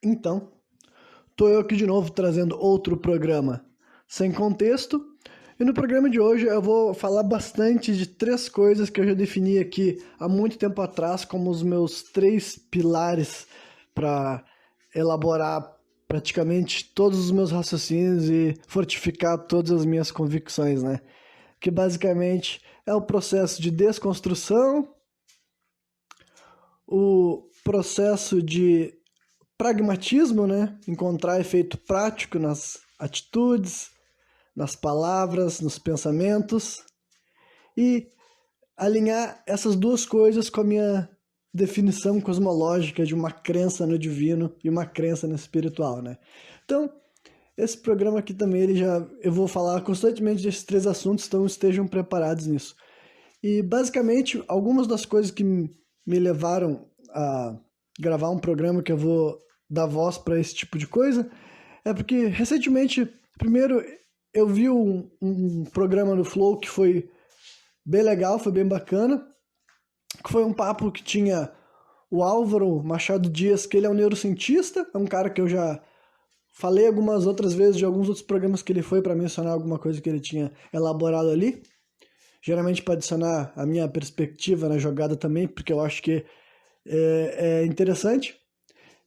Então, tô eu aqui de novo trazendo outro programa sem contexto. E no programa de hoje eu vou falar bastante de três coisas que eu já defini aqui há muito tempo atrás como os meus três pilares para elaborar praticamente todos os meus raciocínios e fortificar todas as minhas convicções, né? Que basicamente é o processo de desconstrução, o processo de pragmatismo, né? Encontrar efeito prático nas atitudes, nas palavras, nos pensamentos e alinhar essas duas coisas com a minha definição cosmológica de uma crença no divino e uma crença no espiritual, né? Então, esse programa aqui também, eu vou falar constantemente desses três assuntos, então estejam preparados nisso. E basicamente, algumas das coisas que me levaram a gravar um programa que eu vou dar voz para esse tipo de coisa é porque recentemente, primeiro, eu vi um programa no Flow que foi bem legal, foi bem bacana, que foi um papo que tinha o Álvaro Machado Dias, que ele é um neurocientista, é um cara que eu já falei algumas outras vezes de alguns outros programas que ele foi para mencionar alguma coisa que ele tinha elaborado ali. Geralmente para adicionar a minha perspectiva na jogada também, porque eu acho que é interessante.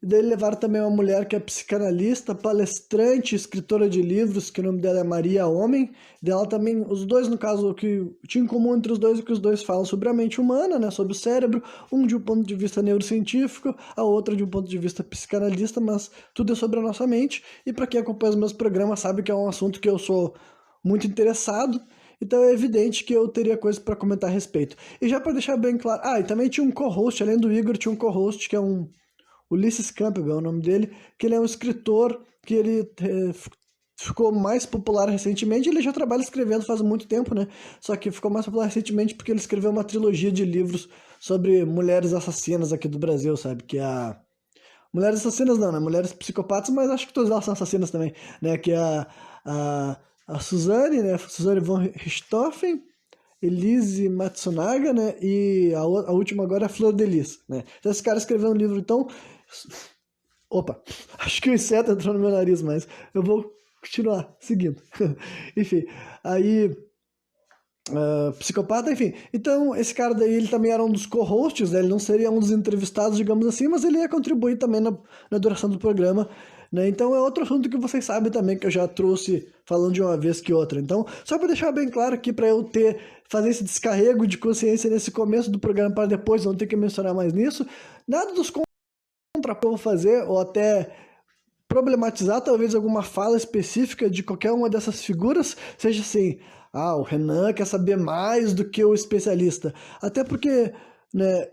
E daí levaram também uma mulher que é psicanalista, palestrante, escritora de livros, que o nome dela é Maria Homem. Dela também, os dois, no caso, o que tinha em comum entre os dois é que os dois falam sobre a mente humana, né, sobre o cérebro, um de um ponto de vista neurocientífico, a outra de um ponto de vista psicanalista, mas tudo é sobre a nossa mente. E para quem acompanha os meus programas sabe que é um assunto que eu sou muito interessado. Então é evidente que eu teria coisas para comentar a respeito. E já para deixar bem claro, e também tinha um co-host, além do Igor, tinha um co-host que é um Ulysses Campbell é o nome dele, que ele é um escritor que ele ficou mais popular recentemente. Ele já trabalha escrevendo faz muito tempo, né? Só que ficou mais popular recentemente porque ele escreveu uma trilogia de livros sobre mulheres assassinas aqui do Brasil, sabe? Que é a... Mulheres assassinas não, né? Mulheres psicopatas, mas acho que todas elas são assassinas também, né? Que é a Suzane, né? Suzane von Richthofen, Elise Matsunaga, né? E a última agora é a Flor de Lis, né? Então esse cara escreveu um livro, então... Opa, acho que o inseto entrou no meu nariz, mas eu vou continuar seguindo. Enfim, aí... psicopata, enfim. Então, esse cara daí, ele também era um dos co-hosts, né? Ele não seria um dos entrevistados, digamos assim, mas ele ia contribuir também na duração do programa, né? Então, é outro assunto que vocês sabem também, que eu já trouxe falando de uma vez que outra. Então, só para deixar bem claro aqui, para eu fazer esse descarrego de consciência nesse começo do programa, para depois não ter que mencionar mais nisso, nada dos contrapor fazer, ou até problematizar talvez alguma fala específica de qualquer uma dessas figuras, seja assim, o Renan quer saber mais do que o especialista. Até porque, né,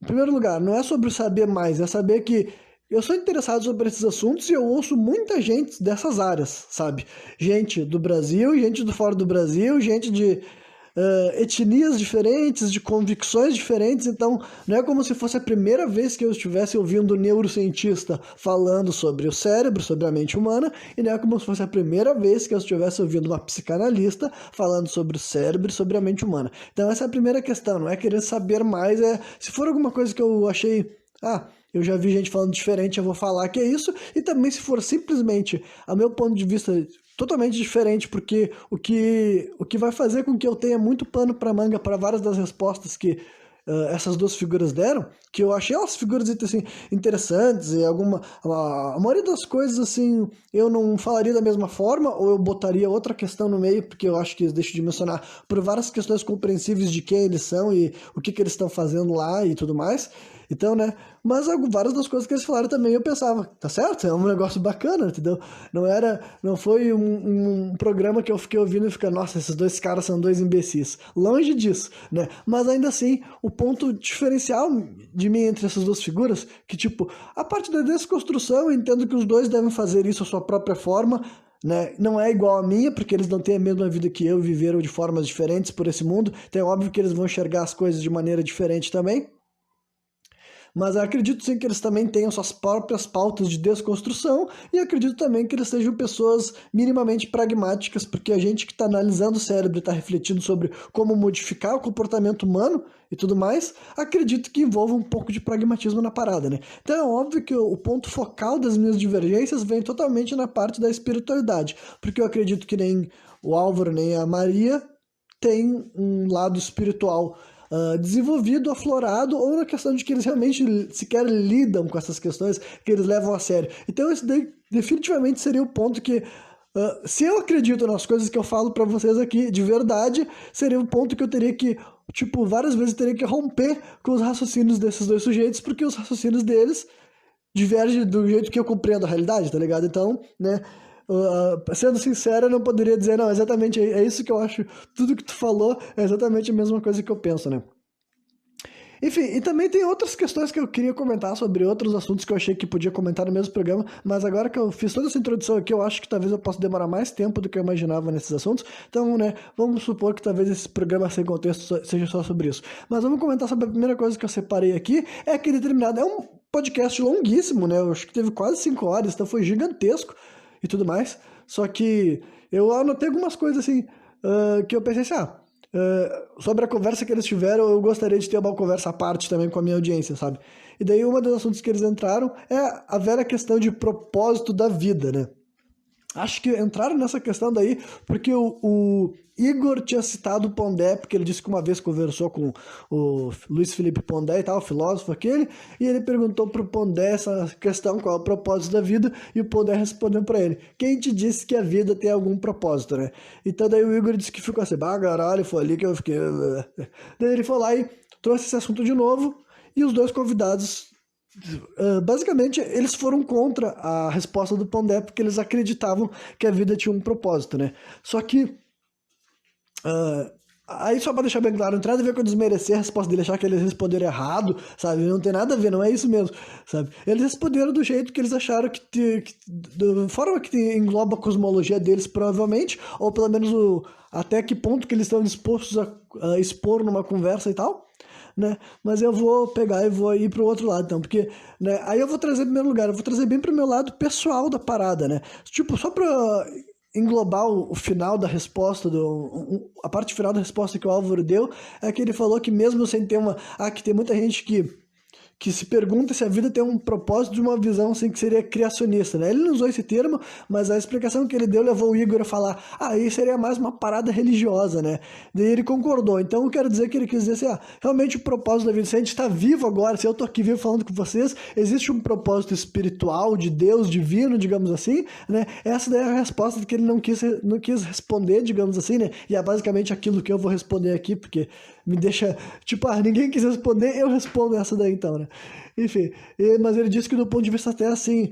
em primeiro lugar, não é sobre saber mais, é saber que eu sou interessado sobre esses assuntos e eu ouço muita gente dessas áreas, sabe? Gente do Brasil, gente do fora do Brasil, gente de etnias diferentes, de convicções diferentes, então não é como se fosse a primeira vez que eu estivesse ouvindo um neurocientista falando sobre o cérebro, sobre a mente humana, e não é como se fosse a primeira vez que eu estivesse ouvindo uma psicanalista falando sobre o cérebro e sobre a mente humana. Então essa é a primeira questão, não é querer saber mais, se for alguma coisa que eu achei, eu já vi gente falando diferente, eu vou falar que é isso, e também se for simplesmente, a meu ponto de vista, totalmente diferente, porque o que vai fazer com que eu tenha muito pano para manga para várias das respostas que essas duas figuras deram, que eu achei elas figuras assim, interessantes, e a maioria das coisas assim, eu não falaria da mesma forma, ou eu botaria outra questão no meio, porque eu acho que deixo de mencionar, por várias questões compreensíveis de quem eles são e o que eles estão fazendo lá e tudo mais. Então, né? Mas várias das coisas que eles falaram também eu pensava, tá certo? É um negócio bacana, entendeu? Não foi um programa que eu fiquei ouvindo e fiquei, nossa, esses dois caras são dois imbecis. Longe disso, né? Mas ainda assim, o ponto diferencial de mim entre essas duas figuras, que tipo, a parte da desconstrução, eu entendo que os dois devem fazer isso à sua própria forma, né? Não é igual a minha, porque eles não têm a mesma vida que eu, viveram de formas diferentes por esse mundo, então é óbvio que eles vão enxergar as coisas de maneira diferente também. Mas eu acredito sim que eles também tenham suas próprias pautas de desconstrução e acredito também que eles sejam pessoas minimamente pragmáticas, porque a gente que está analisando o cérebro e está refletindo sobre como modificar o comportamento humano e tudo mais, acredito que envolva um pouco de pragmatismo na parada, né? Então é óbvio que o ponto focal das minhas divergências vem totalmente na parte da espiritualidade, porque eu acredito que nem o Álvaro nem a Maria tem um lado espiritual desenvolvido, aflorado, ou na questão de que eles realmente sequer lidam com essas questões, que eles levam a sério. Então esse daí definitivamente seria o ponto que, se eu acredito nas coisas que eu falo pra vocês aqui, de verdade, seria o ponto que eu teria que, tipo, várias vezes eu teria que romper com os raciocínios desses dois sujeitos, porque os raciocínios deles divergem do jeito que eu compreendo a realidade, tá ligado? Então, né, sendo sincero, eu não poderia dizer, não, exatamente, é isso que eu acho, tudo que tu falou é exatamente a mesma coisa que eu penso, né? Enfim, e também tem outras questões que eu queria comentar sobre outros assuntos que eu achei que podia comentar no mesmo programa, mas agora que eu fiz toda essa introdução aqui, eu acho que talvez eu possa demorar mais tempo do que eu imaginava nesses assuntos, então, né, vamos supor que talvez esse programa sem contexto seja só sobre isso. Mas vamos comentar sobre a primeira coisa que eu separei aqui, é que determinado, é um podcast longuíssimo, né, eu acho que teve quase 5 horas, então foi gigantesco e tudo mais, só que eu anotei algumas coisas assim, que eu pensei assim, sobre a conversa que eles tiveram, eu gostaria de ter uma conversa à parte também com a minha audiência, sabe? E daí um dos assuntos que eles entraram é a vera questão de propósito da vida, né? Acho que entraram nessa questão daí porque o Igor tinha citado o Pondé, porque ele disse que uma vez conversou com o Luiz Felipe Pondé e tal, o filósofo aquele, e ele perguntou pro Pondé essa questão, qual é o propósito da vida, e o Pondé respondeu pra ele, quem te disse que a vida tem algum propósito, né? Então daí o Igor disse que ficou assim, caralho, foi ali que eu fiquei... Daí ele foi lá e trouxe esse assunto de novo, e os dois convidados basicamente, eles foram contra a resposta do Pondé porque eles acreditavam que a vida tinha um propósito, né? Só que, aí só pra deixar bem claro, não tem nada a ver com desmerecer a resposta dele, achar que eles responderam errado, sabe? Não tem nada a ver, não é isso mesmo, sabe? Eles responderam do jeito que eles acharam da forma que engloba a cosmologia deles, provavelmente, ou pelo menos até que ponto que eles estão dispostos a expor numa conversa e tal. Né? Mas eu vou pegar e vou ir pro outro lado, então, porque, né, aí eu vou trazer em primeiro lugar, eu vou trazer bem pro meu lado pessoal da parada, né? Tipo, só pra englobar o final da resposta, a parte final da resposta que o Álvaro deu, é que ele falou que mesmo sem ter que tem muita gente que se pergunta se a vida tem um propósito de uma visão assim que seria criacionista, né? Ele não usou esse termo, mas a explicação que ele deu levou o Igor a falar, aí seria mais uma parada religiosa, né? Daí ele concordou. Então eu quero dizer que ele quis dizer assim, realmente o propósito da vida, se a gente está vivo agora, se eu tô aqui vivo falando com vocês, existe um propósito espiritual, de Deus, divino, digamos assim, né? Essa daí é a resposta que ele não quis responder, digamos assim, né? E é basicamente aquilo que eu vou responder aqui, porque me deixa, tipo, ninguém quis responder, eu respondo essa daí então, né? Enfim, mas ele disse que do ponto de vista até assim,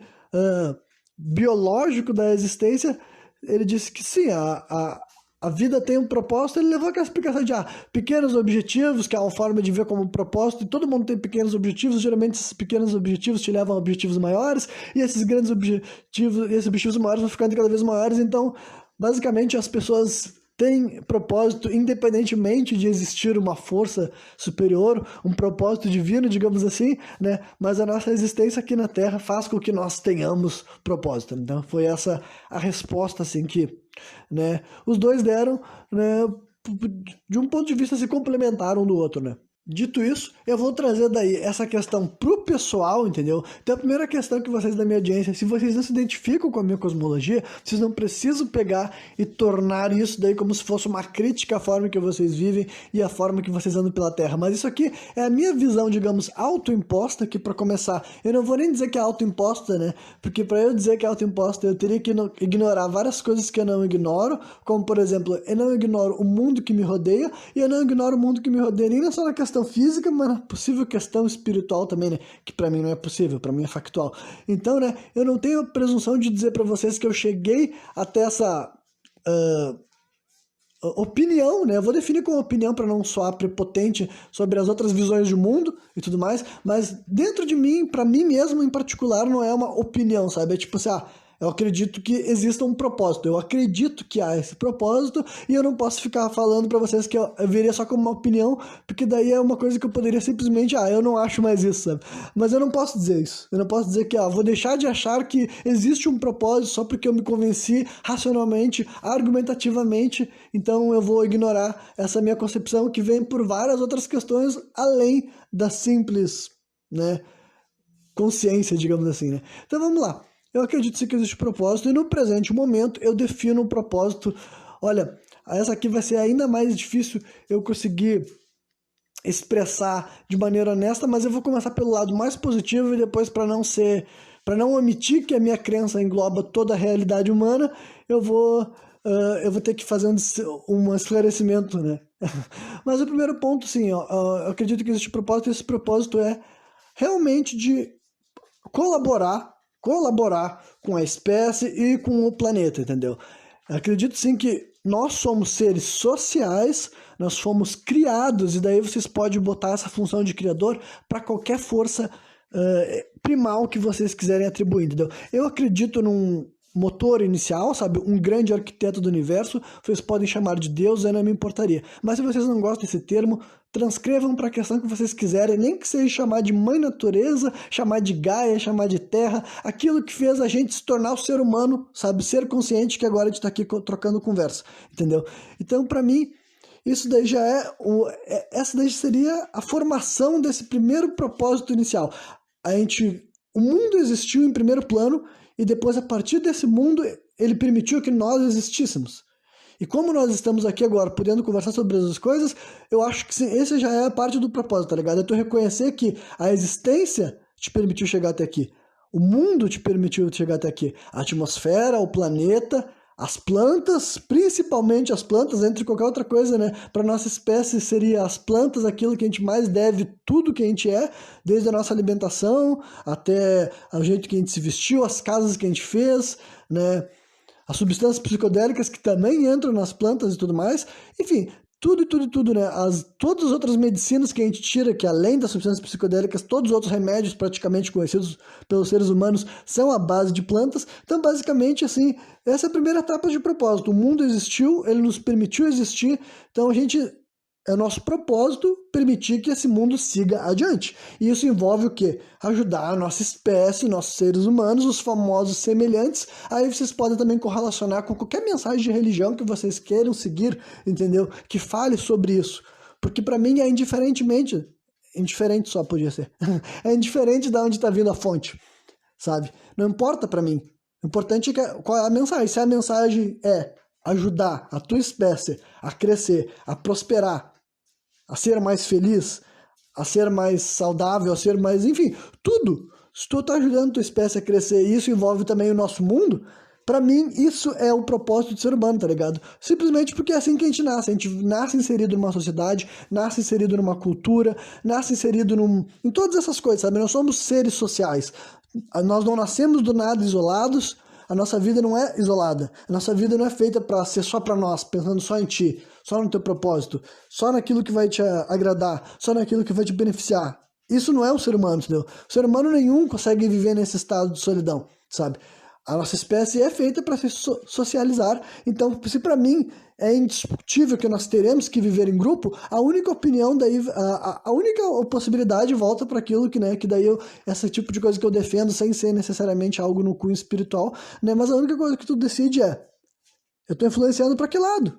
biológico da existência, ele disse que sim, a vida tem um propósito, ele levou aquela explicação de pequenos objetivos, que é uma forma de ver como um propósito, e todo mundo tem pequenos objetivos, geralmente esses pequenos objetivos te levam a objetivos maiores, e esses grandes objetivos, esses objetivos maiores vão ficando cada vez maiores, então, basicamente, as pessoas tem propósito independentemente de existir uma força superior, um propósito divino, digamos assim, né? Mas a nossa existência aqui na Terra faz com que nós tenhamos propósito. Então foi essa a resposta assim que, né, os dois deram, né, de um ponto de vista se complementaram um do outro, né? Dito isso, eu vou trazer daí essa questão pro pessoal, entendeu? Então a primeira questão que vocês da minha audiência, se vocês não se identificam com a minha cosmologia, vocês não precisam pegar e tornar isso daí como se fosse uma crítica à forma que vocês vivem e à forma que vocês andam pela Terra. Mas isso aqui é a minha visão, digamos, autoimposta, que para começar, eu não vou nem dizer que é autoimposta, né? Porque para eu dizer que é autoimposta, eu teria que ignorar várias coisas que eu não ignoro, como por exemplo, eu não ignoro o mundo que me rodeia, e eu não ignoro o mundo que me rodeia nem só na questão física, mas na possível questão espiritual também, né? Que pra mim não é possível, pra mim é factual. Então, né, eu não tenho a presunção de dizer pra vocês que eu cheguei até essa opinião, né? Eu vou definir como opinião para não soar prepotente sobre as outras visões de mundo e tudo mais, mas dentro de mim, pra mim mesmo em particular, não é uma opinião, sabe? É tipo assim, Eu acredito que exista um propósito. Eu acredito que há esse propósito e eu não posso ficar falando para vocês que eu veria só como uma opinião, porque daí é uma coisa que eu poderia simplesmente, eu não acho mais isso, sabe? Mas eu não posso dizer isso. Eu não posso dizer que, vou deixar de achar que existe um propósito só porque eu me convenci racionalmente, argumentativamente, então eu vou ignorar essa minha concepção que vem por várias outras questões além da simples, né, consciência, digamos assim, né? Então vamos lá. Eu acredito sim que existe propósito e no presente momento eu defino um propósito. Olha, essa aqui vai ser ainda mais difícil eu conseguir expressar de maneira honesta, mas eu vou começar pelo lado mais positivo e depois para não omitir que a minha crença engloba toda a realidade humana, eu vou ter que fazer um esclarecimento, né? Mas o primeiro ponto, sim, eu acredito que existe propósito e esse propósito é realmente de colaborar com a espécie e com o planeta, entendeu? Acredito sim que nós somos seres sociais, nós fomos criados, e daí vocês podem botar essa função de criador para qualquer força primal que vocês quiserem atribuir, entendeu? Eu acredito num motor inicial, sabe? Um grande arquiteto do universo, vocês podem chamar de Deus, eu não me importaria. Mas se vocês não gostam desse termo, transcrevam para a questão que vocês quiserem, nem que seja chamar de mãe natureza, chamar de Gaia, chamar de terra, aquilo que fez a gente se tornar o ser humano, sabe? Ser consciente que agora a gente está aqui trocando conversa, entendeu? Então, para mim, isso daí já essa daí seria a formação desse primeiro propósito inicial. O mundo existiu em primeiro plano e depois, a partir desse mundo, ele permitiu que nós existíssemos. E como nós estamos aqui agora, podendo conversar sobre as coisas, eu acho que sim, esse já é a parte do propósito, tá ligado? É tu reconhecer que a existência te permitiu chegar até aqui. O mundo te permitiu chegar até aqui. A atmosfera, o planeta, as plantas, principalmente as plantas, entre qualquer outra coisa, né? Para nossa espécie seria as plantas aquilo que a gente mais deve, tudo que a gente é, desde a nossa alimentação até o jeito que a gente se vestiu, as casas que a gente fez, né? As substâncias psicodélicas que também entram nas plantas e tudo mais. Enfim, tudo, né? Todas as outras medicinas que a gente tira, que além das substâncias psicodélicas, todos os outros remédios praticamente conhecidos pelos seres humanos são a base de plantas. Então, basicamente, assim, essa é a primeira etapa de propósito. O mundo existiu, ele nos permitiu existir, então é nosso propósito permitir que esse mundo siga adiante. E isso envolve o quê? Ajudar a nossa espécie, nossos seres humanos, os famosos semelhantes. Aí vocês podem também correlacionar com qualquer mensagem de religião que vocês queiram seguir, entendeu? Que fale sobre isso. Porque para mim é indiferente só podia ser. É indiferente de onde está vindo a fonte, sabe? Não importa para mim. O importante é qual é a mensagem. Se a mensagem é ajudar a tua espécie a crescer, a prosperar, a ser mais feliz, a ser mais saudável, a ser mais... Enfim, tudo. Se tu tá ajudando a tua espécie a crescer e isso envolve também o nosso mundo, pra mim isso é o propósito do ser humano, tá ligado? Simplesmente porque é assim que a gente nasce inserido numa sociedade, nasce inserido numa cultura, nasce inserido em todas essas coisas, sabe? Nós somos seres sociais. Nós não nascemos do nada isolados. A nossa vida não é isolada. A nossa vida não é feita para ser só para nós, pensando só em ti, só no teu propósito, só naquilo que vai te agradar, só naquilo que vai te beneficiar. Isso não é um ser humano, entendeu? O ser humano nenhum consegue viver nesse estado de solidão, sabe? A nossa espécie é feita para se socializar. Então, se para mim é indiscutível que nós teremos que viver em grupo, a única opinião daí, a única possibilidade volta para aquilo que, né, que daí esse tipo de coisa que eu defendo, sem ser necessariamente algo no cunho espiritual, né, mas a única coisa que tu decide eu tô influenciando para que lado?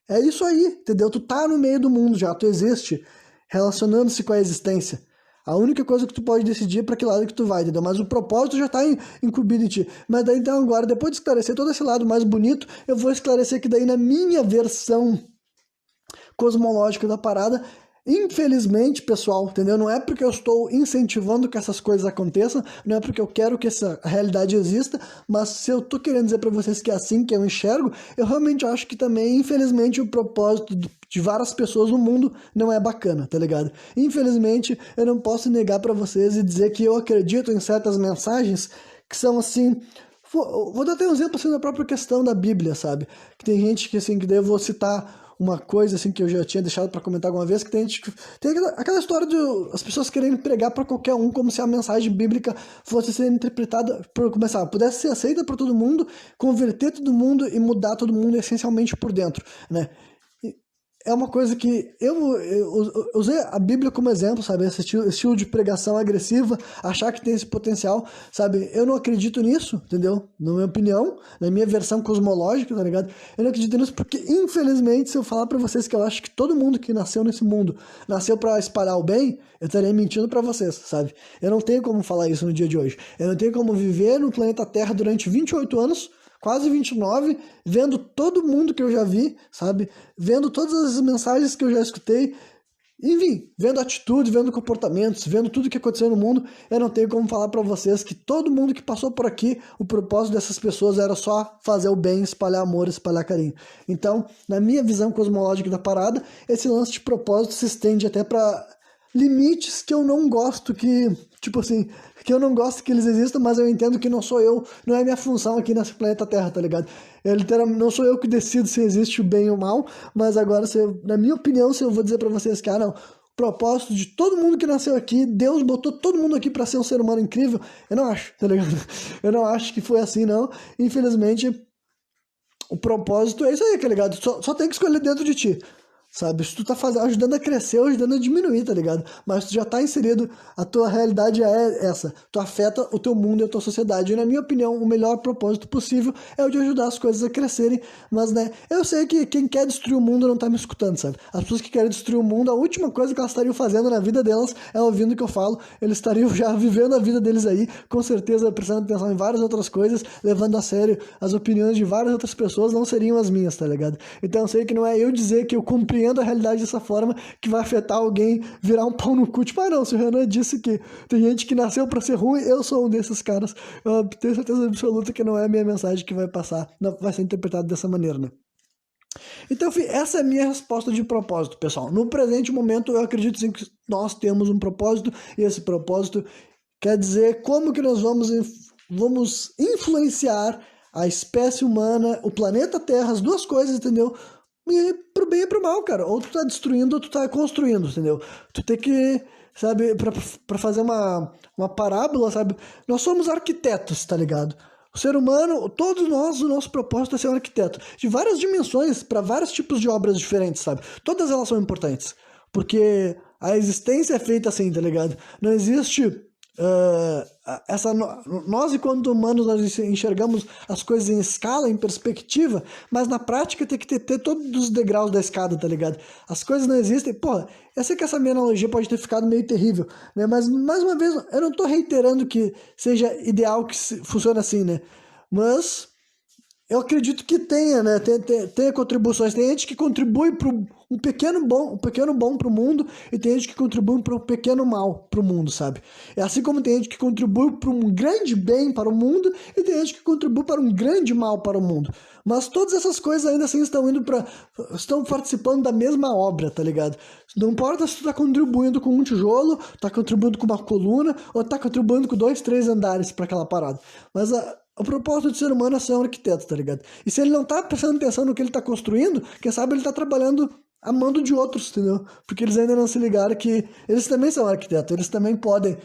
É isso aí, entendeu? Tu tá no meio do mundo já, tu existe, relacionando-se com a existência. A única coisa que tu pode decidir é para que lado que tu vai, entendeu? Mas o propósito já está incumbido em ti. Mas daí então agora, depois de esclarecer todo esse lado mais bonito, eu vou esclarecer que daí na minha versão cosmológica da parada, infelizmente, pessoal, entendeu? Não é porque eu estou incentivando que essas coisas aconteçam, não é porque eu quero que essa realidade exista, mas se eu tô querendo dizer para vocês que é assim que eu enxergo, eu realmente acho que também, infelizmente, o propósito de várias pessoas no mundo não é bacana, tá ligado? Infelizmente, eu não posso negar para vocês e dizer que eu acredito em certas mensagens que são assim... Vou dar até um exemplo assim da própria questão da Bíblia, sabe? Que tem gente que assim, que daí eu vou citar uma coisa assim que eu já tinha deixado para comentar alguma vez, que tem aquela história de as pessoas querendo pregar para qualquer um como se a mensagem bíblica fosse ser interpretada pudesse ser aceita por todo mundo, converter todo mundo e mudar todo mundo essencialmente por dentro, né? É uma coisa que eu usei a Bíblia como exemplo, sabe? Esse estilo de pregação agressiva, achar que tem esse potencial, sabe? Eu não acredito nisso, entendeu? Na minha opinião, na minha versão cosmológica, tá ligado? Eu não acredito nisso porque, infelizmente, se eu falar pra vocês que eu acho que todo mundo que nasceu nesse mundo nasceu pra espalhar o bem, eu estarei mentindo pra vocês, sabe? Eu não tenho como falar isso no dia de hoje. Eu não tenho como viver no planeta Terra durante 28 anos, quase 29, vendo todo mundo que eu já vi, sabe? Vendo todas as mensagens que eu já escutei, enfim, vendo atitudes, vendo comportamentos, vendo tudo que aconteceu no mundo. Eu não tenho como falar pra vocês que todo mundo que passou por aqui, o propósito dessas pessoas era só fazer o bem, espalhar amor, espalhar carinho. Então, na minha visão cosmológica da parada, esse lance de propósito se estende até pra limites que eu não gosto que, tipo assim, que eu não gosto que eles existam, mas eu entendo que não sou eu, não é minha função aqui nesse planeta Terra, tá ligado? Literalmente, não sou eu que decido se existe o bem e o mal, mas agora, na minha opinião, se eu vou dizer pra vocês que, não, o propósito de todo mundo que nasceu aqui, Deus botou todo mundo aqui pra ser um ser humano incrível, eu não acho, tá ligado? Eu não acho que foi assim, não. Infelizmente, o propósito é isso aí, tá ligado? Só tem que escolher dentro de ti. Sabe, se tu tá ajudando a crescer ou ajudando a diminuir, tá ligado? Mas tu já tá inserido, a tua realidade é essa. Tu afeta o teu mundo e a tua sociedade. E na minha opinião, o melhor propósito possível é o de ajudar as coisas a crescerem. Mas, né, eu sei que quem quer destruir o mundo não tá me escutando, sabe? As pessoas que querem destruir o mundo, a última coisa que elas estariam fazendo na vida delas é ouvindo o que eu falo. Eles estariam já vivendo a vida deles aí, com certeza prestando atenção em várias outras coisas, levando a sério as opiniões de várias outras pessoas, não seriam as minhas, tá ligado? Então eu sei que não é eu dizer que eu compreendo a realidade dessa forma que vai afetar alguém virar um pau no cu. Tipo, não, se o Renan disse que tem gente que nasceu pra ser ruim, eu sou um desses caras. Eu tenho certeza absoluta que não é a minha mensagem que vai passar, não vai ser interpretada dessa maneira, né? Então, enfim, essa é a minha resposta de propósito, pessoal. No presente momento, eu acredito sim que nós temos um propósito, e esse propósito quer dizer como que nós vamos influenciar a espécie humana, o planeta Terra, as duas coisas, entendeu? E pro bem e pro mal, cara. Ou tu tá destruindo ou tu tá construindo, entendeu? Tu tem que, sabe, pra fazer uma parábola, sabe? Nós somos arquitetos, tá ligado? O ser humano, todos nós, o nosso propósito é ser um arquiteto. De várias dimensões, para vários tipos de obras diferentes, sabe? Todas elas são importantes. Porque a existência é feita assim, tá ligado? Não existe... nós, enquanto humanos, nós enxergamos as coisas em escala, em perspectiva, mas na prática tem que ter todos os degraus da escada, tá ligado? As coisas não existem. Porra, eu sei que essa minha analogia pode ter ficado meio terrível, né? Mas, mais uma vez, eu não tô reiterando que seja ideal que funcione assim, né? Mas eu acredito que tenha, né? Tenha contribuições. Tem gente que contribui para um pequeno bom para o mundo, e tem gente que contribui para um pequeno mal para o mundo, sabe? É assim como tem gente que contribui para um grande bem para o mundo, e tem gente que contribui para um grande mal para o mundo. Mas todas essas coisas ainda assim estão participando da mesma obra, tá ligado? Não importa se tu tá contribuindo com um tijolo, tá contribuindo com uma coluna, ou tá contribuindo com 2, 3 andares para aquela parada. Mas o propósito do ser humano é ser um arquiteto, tá ligado? E se ele não tá prestando atenção no que ele tá construindo, quem sabe ele tá trabalhando a mando de outros, entendeu? Porque eles ainda não se ligaram que eles também são arquitetos, eles também podem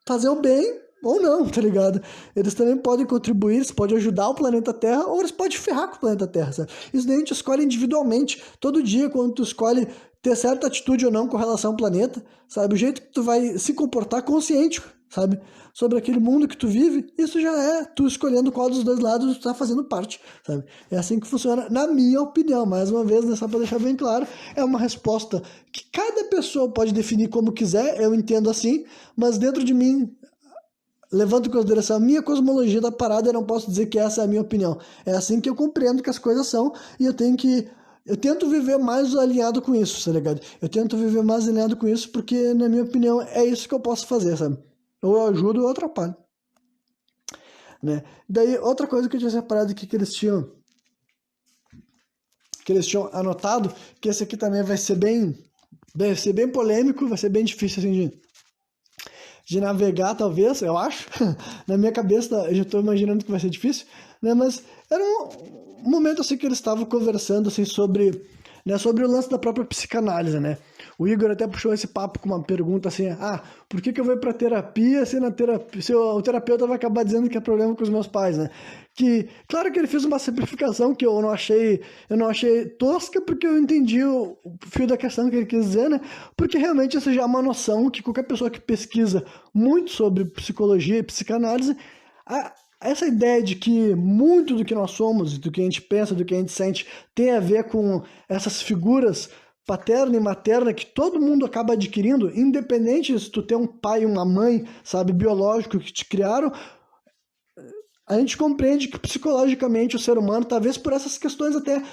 fazer o bem ou não, tá ligado? Eles também podem contribuir, eles podem ajudar o planeta Terra, ou eles podem ferrar com o planeta Terra, sabe? Isso daí a gente escolhe individualmente, todo dia, quando tu escolhe ter certa atitude ou não com relação ao planeta, sabe? O jeito que tu vai se comportar consciente, sabe? Sobre aquele mundo que tu vive, isso já é tu escolhendo qual dos dois lados tu tá fazendo parte, sabe? É assim que funciona, na minha opinião. Mais uma vez, né, só pra deixar bem claro, é uma resposta que cada pessoa pode definir como quiser, eu entendo assim, mas dentro de mim, levando em consideração a minha cosmologia da parada, eu não posso dizer que essa é a minha opinião. É assim que eu compreendo que as coisas são, e eu tento viver mais alinhado com isso, tá ligado? Eu tento viver mais alinhado com isso porque, na minha opinião, é isso que eu posso fazer, sabe? Ou eu ajudo ou eu atrapalho, né? Daí, outra coisa que eu tinha separado aqui que eles tinham anotado, que esse aqui também vai ser bem polêmico, vai ser bem difícil assim de navegar, talvez, eu acho. Na minha cabeça, eu já estou imaginando que vai ser difícil, né? Mas era um momento assim que eles estavam conversando assim sobre né, sobre o lance da própria psicanálise, né? O Igor até puxou esse papo com uma pergunta assim, por que eu vou para terapia se o terapeuta vai acabar dizendo que é problema com os meus pais, né? Que, claro que ele fez uma simplificação que eu não achei tosca, porque eu entendi o fio da questão que ele quis dizer, né? Porque realmente essa já é uma noção que qualquer pessoa que pesquisa muito sobre psicologia e psicanálise, essa ideia de que muito do que nós somos, do que a gente pensa, do que a gente sente, tem a ver com essas figuras paterna e materna que todo mundo acaba adquirindo, independente se tu tem um pai e uma mãe, sabe, biológico que te criaram, a gente compreende que psicologicamente o ser humano, talvez por essas questões até,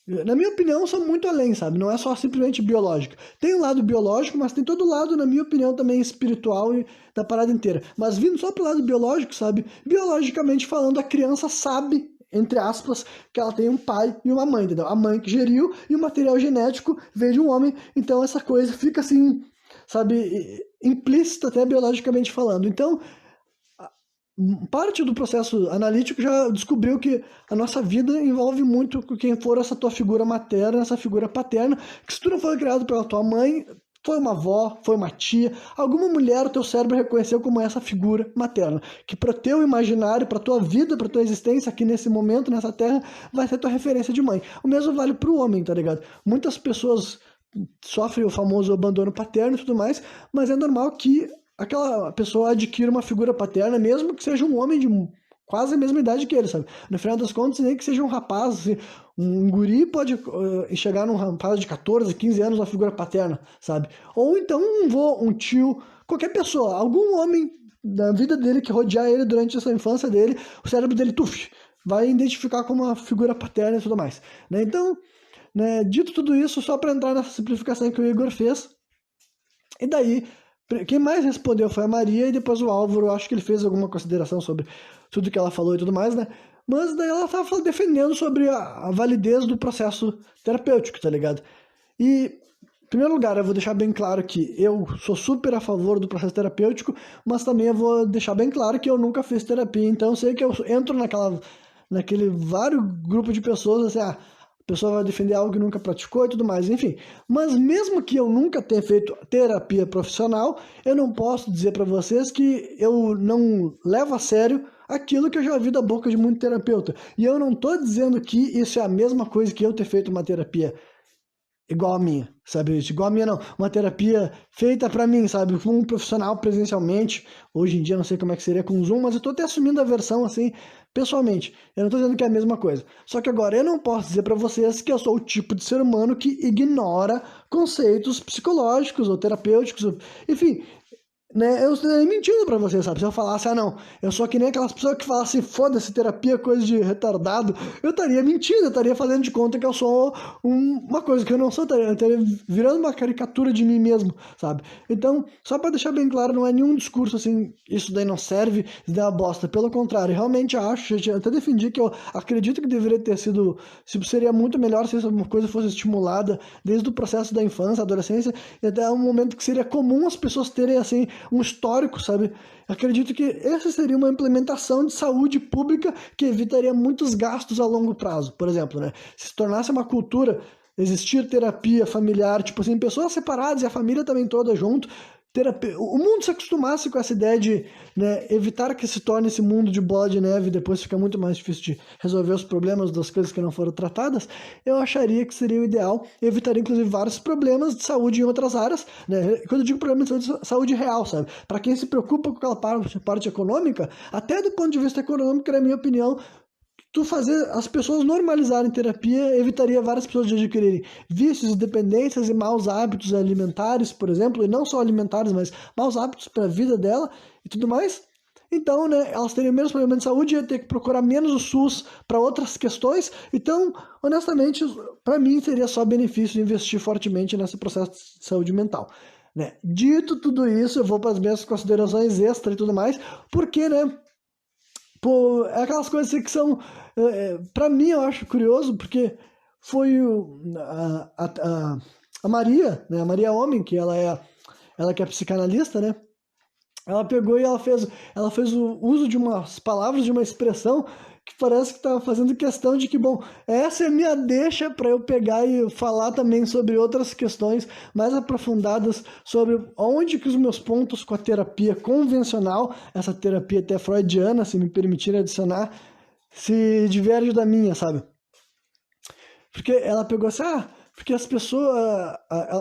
na minha opinião, são muito além, sabe? Não é só simplesmente biológico. Tem o lado biológico, mas tem todo o lado, na minha opinião, também espiritual e da parada inteira. Mas vindo só pro lado biológico, sabe? Biologicamente falando, a criança sabe, entre aspas, que ela tem um pai e uma mãe, entendeu? A mãe que geriu e o material genético veio de um homem. Então essa coisa fica assim, sabe, implícita até biologicamente falando. Então, parte do processo analítico já descobriu que a nossa vida envolve muito com quem for essa tua figura materna, essa figura paterna, que se tu não foi criado pela tua mãe, foi uma avó, foi uma tia, alguma mulher o teu cérebro reconheceu como essa figura materna, que para o teu imaginário, para tua vida, para tua existência aqui nesse momento, nessa terra, vai ser tua referência de mãe. O mesmo vale para o homem, tá ligado? Muitas pessoas sofrem o famoso abandono paterno e tudo mais, mas é normal que aquela pessoa adquire uma figura paterna, mesmo que seja um homem de quase a mesma idade que ele, sabe? No final das contas, nem que seja um rapaz, assim, um guri pode chegar num rapaz de 14, 15 anos, uma figura paterna, sabe? Ou então um vô, um tio, qualquer pessoa, algum homem da vida dele que rodear ele durante essa infância dele, o cérebro dele, vai identificar como uma figura paterna e tudo mais, né? Então, né, dito tudo isso, só para entrar nessa simplificação que o Igor fez, e daí quem mais respondeu foi a Maria e depois o Álvaro, acho que ele fez alguma consideração sobre tudo que ela falou e tudo mais, né? Mas daí ela estava defendendo sobre a validez do processo terapêutico, tá ligado? E, em primeiro lugar, eu vou deixar bem claro que eu sou super a favor do processo terapêutico, mas também eu vou deixar bem claro que eu nunca fiz terapia, então eu sei que eu entro naquele vários grupo de pessoas, assim, a pessoa vai defender algo que nunca praticou e tudo mais, enfim. Mas mesmo que eu nunca tenha feito terapia profissional, eu não posso dizer para vocês que eu não levo a sério aquilo que eu já vi da boca de muito terapeuta. E eu não tô dizendo que isso é a mesma coisa que eu ter feito uma terapia igual a minha, sabe? Igual a minha não, uma terapia feita para mim, sabe? Com um profissional presencialmente. Hoje em dia não sei como é que seria com o Zoom, mas eu tô até assumindo a versão assim, pessoalmente. Eu não tô dizendo que é a mesma coisa. Só que agora eu não posso dizer para vocês que eu sou o tipo de ser humano que ignora conceitos psicológicos ou terapêuticos, enfim, né, eu estaria mentindo pra você, sabe? Se eu falasse, não, eu sou que nem aquelas pessoas que falam assim, foda-se, terapia é coisa de retardado, eu estaria mentindo, eu estaria fazendo de conta que eu sou uma coisa que eu não sou, eu estaria virando uma caricatura de mim mesmo, sabe? Então, só pra deixar bem claro, não é nenhum discurso assim, isso daí não serve, isso daí é uma bosta, pelo contrário, realmente acho, eu até defendi que eu acredito que deveria ter sido, seria muito melhor se essa coisa fosse estimulada desde o processo da infância, adolescência, e até um momento que seria comum as pessoas terem, assim, um histórico, sabe? Acredito que essa seria uma implementação de saúde pública que evitaria muitos gastos a longo prazo, por exemplo, né? Se tornasse uma cultura, existir terapia familiar, tipo assim, pessoas separadas e a família também toda junto, o mundo se acostumasse com essa ideia de, né, evitar que se torne esse mundo de bola de neve e depois fica muito mais difícil de resolver os problemas das coisas que não foram tratadas, eu acharia que seria o ideal, evitaria inclusive vários problemas de saúde em outras áreas, né? Quando eu digo problemas de saúde real, sabe? Para quem se preocupa com aquela parte econômica, até do ponto de vista econômico, na minha opinião, tu fazer as pessoas normalizarem terapia evitaria várias pessoas de adquirirem vícios, dependências e maus hábitos alimentares, por exemplo, e não só alimentares, mas maus hábitos para a vida dela e tudo mais. Então, né, elas teriam menos problemas de saúde, ia ter que procurar menos o SUS para outras questões. Então, honestamente, para mim seria só benefício investir fortemente nesse processo de saúde mental. Né? Dito tudo isso, eu vou para as minhas considerações extras e tudo mais, porque, né, pô, é aquelas coisas assim que são, para mim eu acho curioso, porque foi a Maria, né, a Maria Homem, que ela que é psicanalista, né, Ela pegou e ela fez o uso de umas palavras, de uma expressão que parece que estava fazendo questão de que, bom, essa é a minha deixa para eu pegar e falar também sobre outras questões mais aprofundadas, sobre onde que os meus pontos com a terapia convencional, essa terapia até freudiana, se me permitirem adicionar, se diverge da minha, sabe? Porque ela pegou assim, porque as pessoas.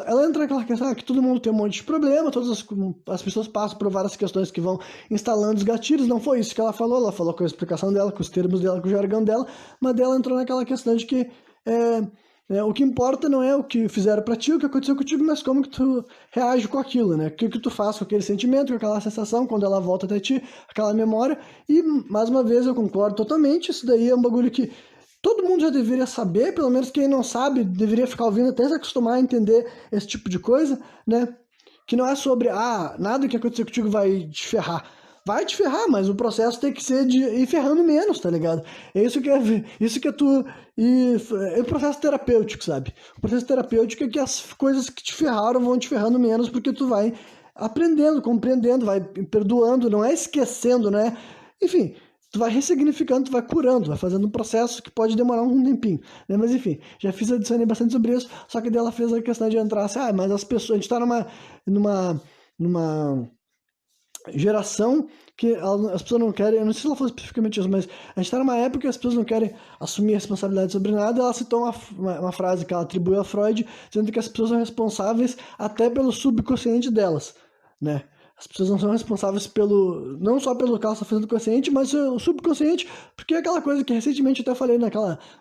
Ela entra naquela questão que todo mundo tem um monte de problema, todas as pessoas passam por várias questões que vão instalando os gatilhos. Não foi isso que ela falou com a explicação dela, com os termos dela, com o jargão dela, mas dela entrou naquela questão de que o que importa não é o que fizeram pra ti, o que aconteceu contigo, mas como que tu reage com aquilo, né? O que tu faz com aquele sentimento, com aquela sensação, quando ela volta até ti, aquela memória. E, mais uma vez, eu concordo totalmente, isso daí é um bagulho que todo mundo já deveria saber, pelo menos quem não sabe deveria ficar ouvindo até se acostumar a entender esse tipo de coisa, né? Que não é sobre, nada que acontecer contigo vai te ferrar. Vai te ferrar, mas o processo tem que ser de ir ferrando menos, tá ligado? Isso que é tu... É o processo terapêutico, sabe? O processo terapêutico é que as coisas que te ferraram vão te ferrando menos, porque tu vai aprendendo, compreendendo, vai perdoando, não é esquecendo, né? Enfim, tu vai ressignificando, tu vai curando, vai fazendo um processo que pode demorar um tempinho, né? Mas enfim, já fiz adicionei bastante sobre isso, só que daí ela fez a questão de entrar assim, mas as pessoas, a gente tá numa geração que as pessoas não querem, eu não sei se ela falou especificamente isso, mas a gente tá numa época que as pessoas não querem assumir responsabilidade sobre nada. Ela citou uma frase que ela atribuiu a Freud, dizendo que as pessoas são responsáveis até pelo subconsciente delas, né? As pessoas não são responsáveis não só pelo que elas estão fazendo consciente, mas o subconsciente, porque é aquela coisa que recentemente eu até falei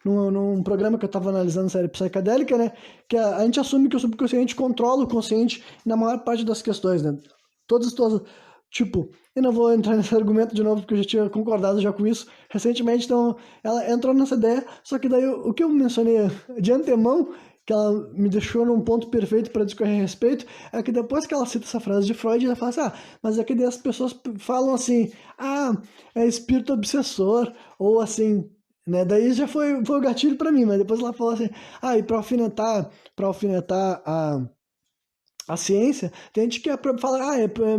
num programa que eu estava analisando série psicadélica, né? Que a gente assume que o subconsciente controla o consciente na maior parte das questões, né? Tipo, eu não vou entrar nesse argumento de novo, porque eu já tinha concordado já com isso recentemente, então ela entrou nessa ideia, só que daí o que eu mencionei de antemão, que ela me deixou num ponto perfeito para discorrer a respeito, é que depois que ela cita essa frase de Freud, ela fala assim, mas é que daí as pessoas falam assim, é espírito obsessor, ou assim, né, daí já foi o gatilho para mim, mas depois ela falou assim, e para alfinetar a ciência, tem gente que fala,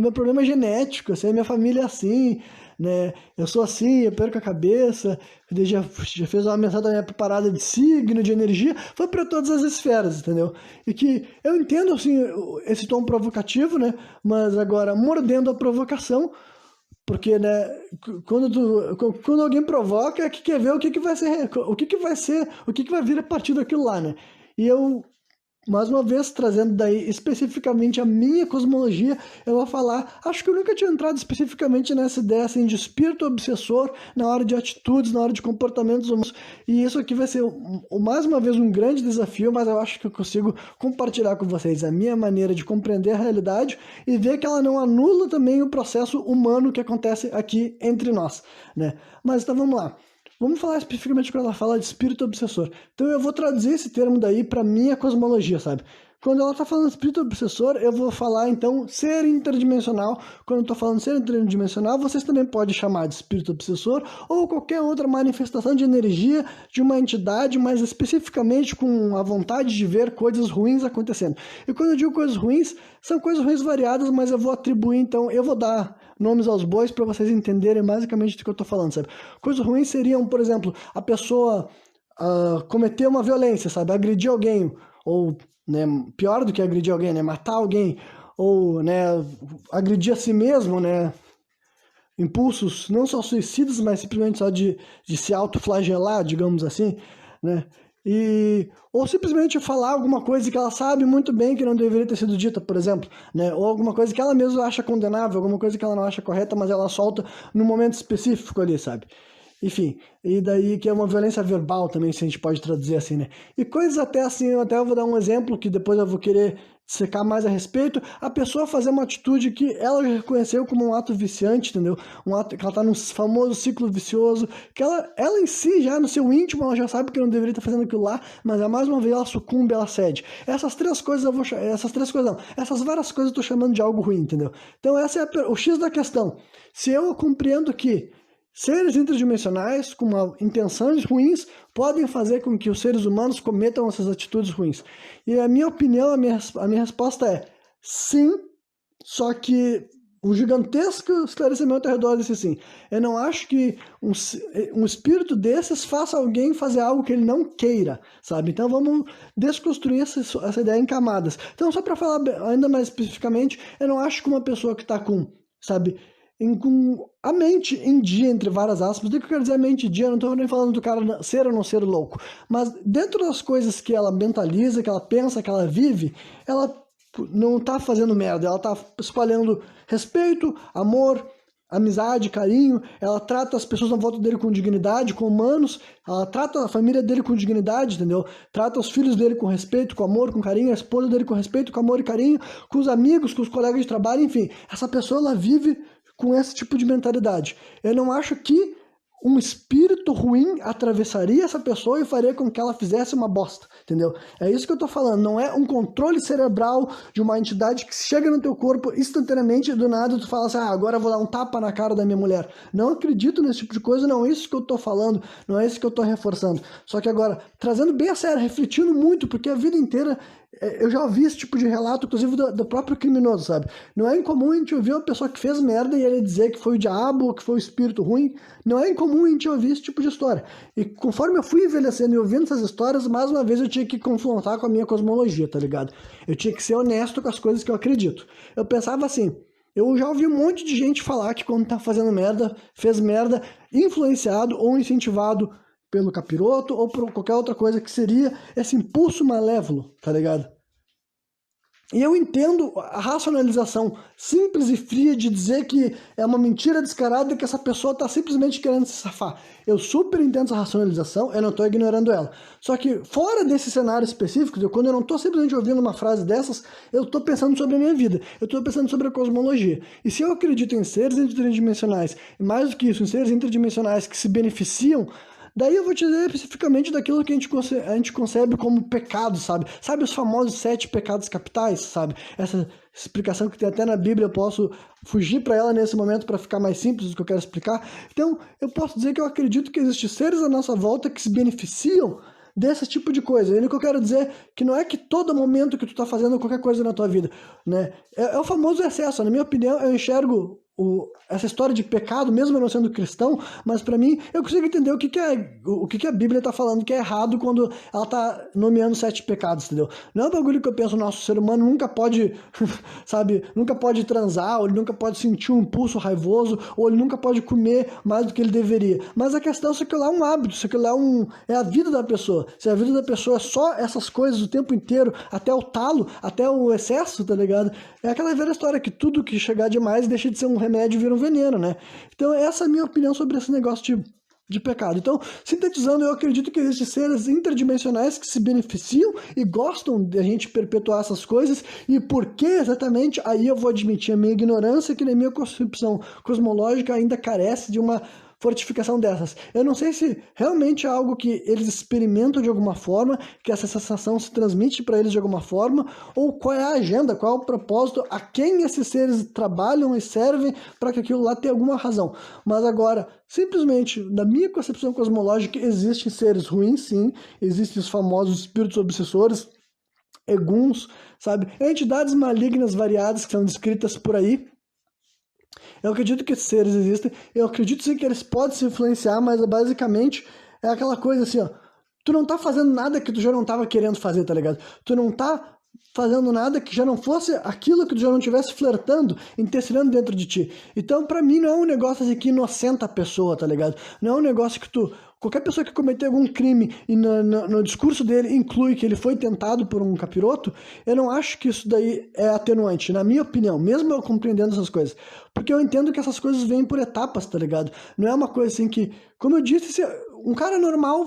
meu problema é genético, assim, minha família é assim, né? Eu sou assim, eu perco a cabeça, já fez uma mensagem preparada de signo, de energia, foi para todas as esferas, entendeu? E que eu entendo, assim, esse tom provocativo, né? Mas agora, mordendo a provocação, porque, né, quando alguém provoca, é que quer ver o que vai ser, o que vai vir a partir daquilo lá, né? E eu, mais uma vez, trazendo daí especificamente a minha cosmologia, eu vou falar, acho que eu nunca tinha entrado especificamente nessa ideia assim, de espírito obsessor na hora de atitudes, na hora de comportamentos humanos, e isso aqui vai ser, mais uma vez, um grande desafio, mas eu acho que eu consigo compartilhar com vocês a minha maneira de compreender a realidade e ver que ela não anula também o processo humano que acontece aqui entre nós, né? Mas então vamos lá. Vamos falar especificamente quando ela fala de espírito obsessor. Então eu vou traduzir esse termo daí para minha cosmologia, sabe? Quando ela está falando de espírito obsessor, eu vou falar então ser interdimensional. Quando eu estou falando ser interdimensional, vocês também podem chamar de espírito obsessor ou qualquer outra manifestação de energia de uma entidade, mas especificamente com a vontade de ver coisas ruins acontecendo. E quando eu digo coisas ruins, são coisas ruins variadas, mas eu vou atribuir então, eu vou dar nomes aos bois para vocês entenderem basicamente do que eu estou falando, sabe? Coisas ruins seriam, por exemplo, a pessoa cometer uma violência, sabe? Agredir alguém, ou, né, pior do que agredir alguém, né? Matar alguém, ou, né, agredir a si mesmo, né? Impulsos não só suicidas, mas simplesmente só de se autoflagelar, digamos assim, né? Ou simplesmente falar alguma coisa que ela sabe muito bem que não deveria ter sido dita, por exemplo, né? Ou alguma coisa que ela mesma acha condenável, alguma coisa que ela não acha correta, mas ela solta num momento específico ali, sabe? Enfim, e daí que é uma violência verbal também, se a gente pode traduzir assim, né? E coisas até assim, eu vou dar um exemplo que depois eu vou querer secar mais a respeito, a pessoa fazer uma atitude que ela reconheceu como um ato viciante, entendeu? Um ato que ela tá num famoso ciclo vicioso, que ela em si, já no seu íntimo, ela já sabe que não deveria estar fazendo aquilo lá, mas mais uma vez ela sucumbe, ela cede. Essas várias coisas eu tô chamando de algo ruim, entendeu? Então essa é o X da questão. Se eu compreendo que seres interdimensionais com intenções ruins podem fazer com que os seres humanos cometam essas atitudes ruins. E a minha opinião, a minha resposta é sim, só que um gigantesco esclarecimento ao redor desse assim. Eu não acho que um espírito desses faça alguém fazer algo que ele não queira, sabe? Então vamos desconstruir essa ideia em camadas. Então, só para falar ainda mais especificamente, eu não acho que uma pessoa que está com, sabe, com a mente em dia, entre várias aspas, o que eu quero dizer a mente em dia, eu não estou nem falando do cara ser ou não ser louco, mas dentro das coisas que ela mentaliza, que ela pensa, que ela vive, ela não tá fazendo merda, ela tá espalhando respeito, amor, amizade, carinho, ela trata as pessoas na volta dele com dignidade, com humanos, ela trata a família dele com dignidade, entendeu? Trata os filhos dele com respeito, com amor, com carinho, a esposa dele com respeito, com amor e carinho, com os amigos, com os colegas de trabalho, enfim, essa pessoa ela vive com esse tipo de mentalidade. Eu não acho que um espírito ruim atravessaria essa pessoa e faria com que ela fizesse uma bosta, entendeu? É isso que eu tô falando, não é um controle cerebral de uma entidade que chega no teu corpo instantaneamente e do nada tu fala assim, agora eu vou dar um tapa na cara da minha mulher. Não acredito nesse tipo de coisa, não é isso que eu tô falando, não é isso que eu tô reforçando. Só que agora, trazendo bem a sério, refletindo muito, porque a vida inteira eu já ouvi esse tipo de relato, inclusive do próprio criminoso, sabe? Não é incomum a gente ouvir uma pessoa que fez merda e ele dizer que foi o diabo ou que foi o espírito ruim. Não é incomum a gente ouvir esse tipo de história. E conforme eu fui envelhecendo e ouvindo essas histórias, mais uma vez eu tinha que confrontar com a minha cosmologia, tá ligado? Eu tinha que ser honesto com as coisas que eu acredito. Eu pensava assim, eu já ouvi um monte de gente falar que quando tá fazendo merda, fez merda, influenciado ou incentivado pelo capiroto ou por qualquer outra coisa que seria esse impulso malévolo, tá ligado? E eu entendo a racionalização simples e fria de dizer que é uma mentira descarada e que essa pessoa está simplesmente querendo se safar. Eu super entendo essa racionalização, eu não estou ignorando ela. Só que fora desse cenário específico, quando eu não estou simplesmente ouvindo uma frase dessas, eu estou pensando sobre a minha vida, eu estou pensando sobre a cosmologia. E se eu acredito em seres interdimensionais, e mais do que isso, em seres interdimensionais que se beneficiam, daí eu vou te dizer especificamente daquilo que a gente concebe como pecado, sabe? Sabe os famosos 7 pecados capitais, sabe? Essa explicação que tem até na Bíblia, eu posso fugir para ela nesse momento para ficar mais simples do que eu quero explicar. Então, eu posso dizer que eu acredito que existem seres à nossa volta que se beneficiam desse tipo de coisa. E o que eu quero dizer que não é que todo momento que tu tá fazendo qualquer coisa na tua vida, né? É o famoso excesso. Na minha opinião, eu enxergo essa história de pecado, mesmo eu não sendo cristão, mas para mim, eu consigo entender o que a Bíblia tá falando que é errado quando ela tá nomeando 7 pecados, entendeu? Não é um bagulho que eu penso, nosso ser humano nunca pode, sabe, nunca pode transar, ou ele nunca pode sentir um impulso raivoso, ou ele nunca pode comer mais do que ele deveria. Mas a questão é se aquilo lá é um hábito, se aquilo lá é a vida da pessoa. Se a vida da pessoa é só essas coisas o tempo inteiro, até o talo, até o excesso, tá ligado? É aquela velha história que tudo que chegar demais deixa de ser um remédio e vira um veneno, né? Então essa é a minha opinião sobre esse negócio de pecado. Então, sintetizando, eu acredito que existem seres interdimensionais que se beneficiam e gostam de a gente perpetuar essas coisas. E por que exatamente? Aí eu vou admitir a minha ignorância, que na minha concepção cosmológica ainda carece de uma fortificação dessas. Eu não sei se realmente é algo que eles experimentam de alguma forma, que essa sensação se transmite para eles de alguma forma, ou qual é a agenda, qual é o propósito, a quem esses seres trabalham e servem para que aquilo lá tenha alguma razão. Mas agora, simplesmente, na minha concepção cosmológica, existem seres ruins, sim, existem os famosos espíritos obsessores, eguns, sabe? Entidades malignas variadas que são descritas por aí. Eu acredito que esses seres existem, eu acredito sim que eles podem se influenciar, mas basicamente é aquela coisa assim, ó, tu não tá fazendo nada que tu já não tava querendo fazer, tá ligado? Tu não tá fazendo nada que já não fosse aquilo que tu já não estivesse flertando, intercedendo dentro de ti. Então, pra mim, não é um negócio assim que inocenta a pessoa, tá ligado? Não é um negócio que tu... Qualquer pessoa que cometeu algum crime e no discurso dele inclui que ele foi tentado por um capiroto, eu não acho que isso daí é atenuante, na minha opinião, mesmo eu compreendendo essas coisas. Porque eu entendo que essas coisas vêm por etapas, tá ligado? Não é uma coisa assim que, como eu disse, um cara normal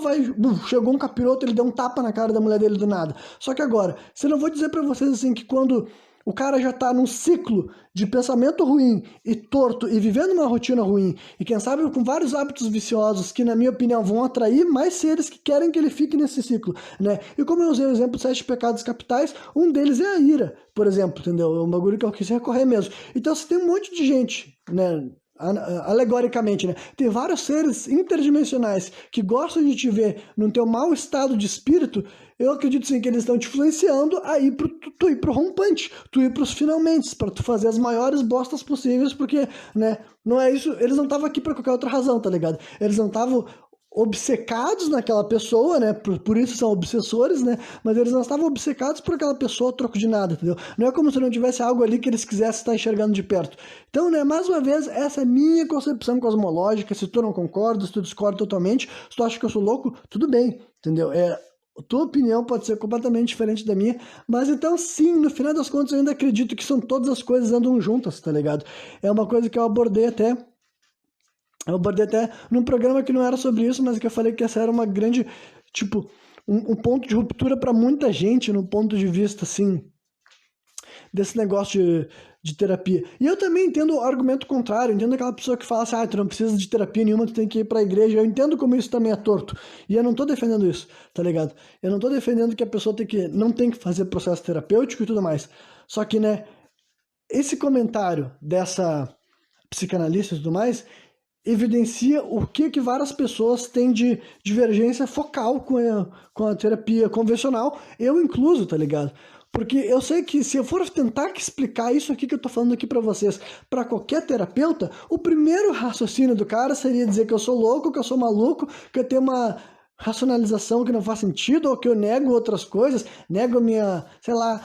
chegou um capiroto, ele deu um tapa na cara da mulher dele do nada. Só que agora, se eu não vou dizer pra vocês assim que quando o cara já tá num ciclo de pensamento ruim e torto e vivendo uma rotina ruim e quem sabe com vários hábitos viciosos que na minha opinião vão atrair mais seres que querem que ele fique nesse ciclo, né? E como eu usei o exemplo dos 7 pecados capitais, um deles é a ira, por exemplo, entendeu? É um bagulho que eu quis recorrer mesmo. Então se tem um monte de gente, né, alegoricamente, né? Tem vários seres interdimensionais que gostam de te ver no teu mau estado de espírito. Eu acredito sim que eles estão te influenciando a ir tu ir pro rompante, tu ir pros finalmente, para tu fazer as maiores bostas possíveis, porque, né, não é isso, eles não estavam aqui por qualquer outra razão, tá ligado? Eles não estavam obcecados naquela pessoa, né? Por isso são obsessores, né? Mas eles não estavam obcecados por aquela pessoa a troco de nada, entendeu? Não é como se não tivesse algo ali que eles quisessem estar enxergando de perto. Então, né, mais uma vez, essa é a minha concepção cosmológica. Se tu não concorda, se tu discorda totalmente, se tu acha que eu sou louco, tudo bem, entendeu? Tua opinião pode ser completamente diferente da minha, mas então sim, no final das contas eu ainda acredito que são todas as coisas andam juntas, tá ligado? É uma coisa que eu abordei até num programa que não era sobre isso, mas que eu falei que essa era uma grande, tipo, um ponto de ruptura para muita gente, no ponto de vista, assim, desse negócio de terapia. E eu também entendo o argumento contrário, entendo aquela pessoa que fala assim, tu não precisa de terapia nenhuma, tu tem que ir pra igreja. Eu entendo como isso também é torto. E eu não tô defendendo isso, tá ligado? Eu não tô defendendo que a pessoa não tem que fazer processo terapêutico e tudo mais. Só que, né, esse comentário dessa psicanalista e tudo mais evidencia o que várias pessoas têm de divergência focal com a terapia convencional, eu incluso, tá ligado? Porque eu sei que se eu for tentar explicar isso aqui que eu tô falando aqui pra vocês, pra qualquer terapeuta, o primeiro raciocínio do cara seria dizer que eu sou louco, que eu sou maluco, que eu tenho uma racionalização que não faz sentido, ou que eu nego outras coisas, nego a minha, sei lá,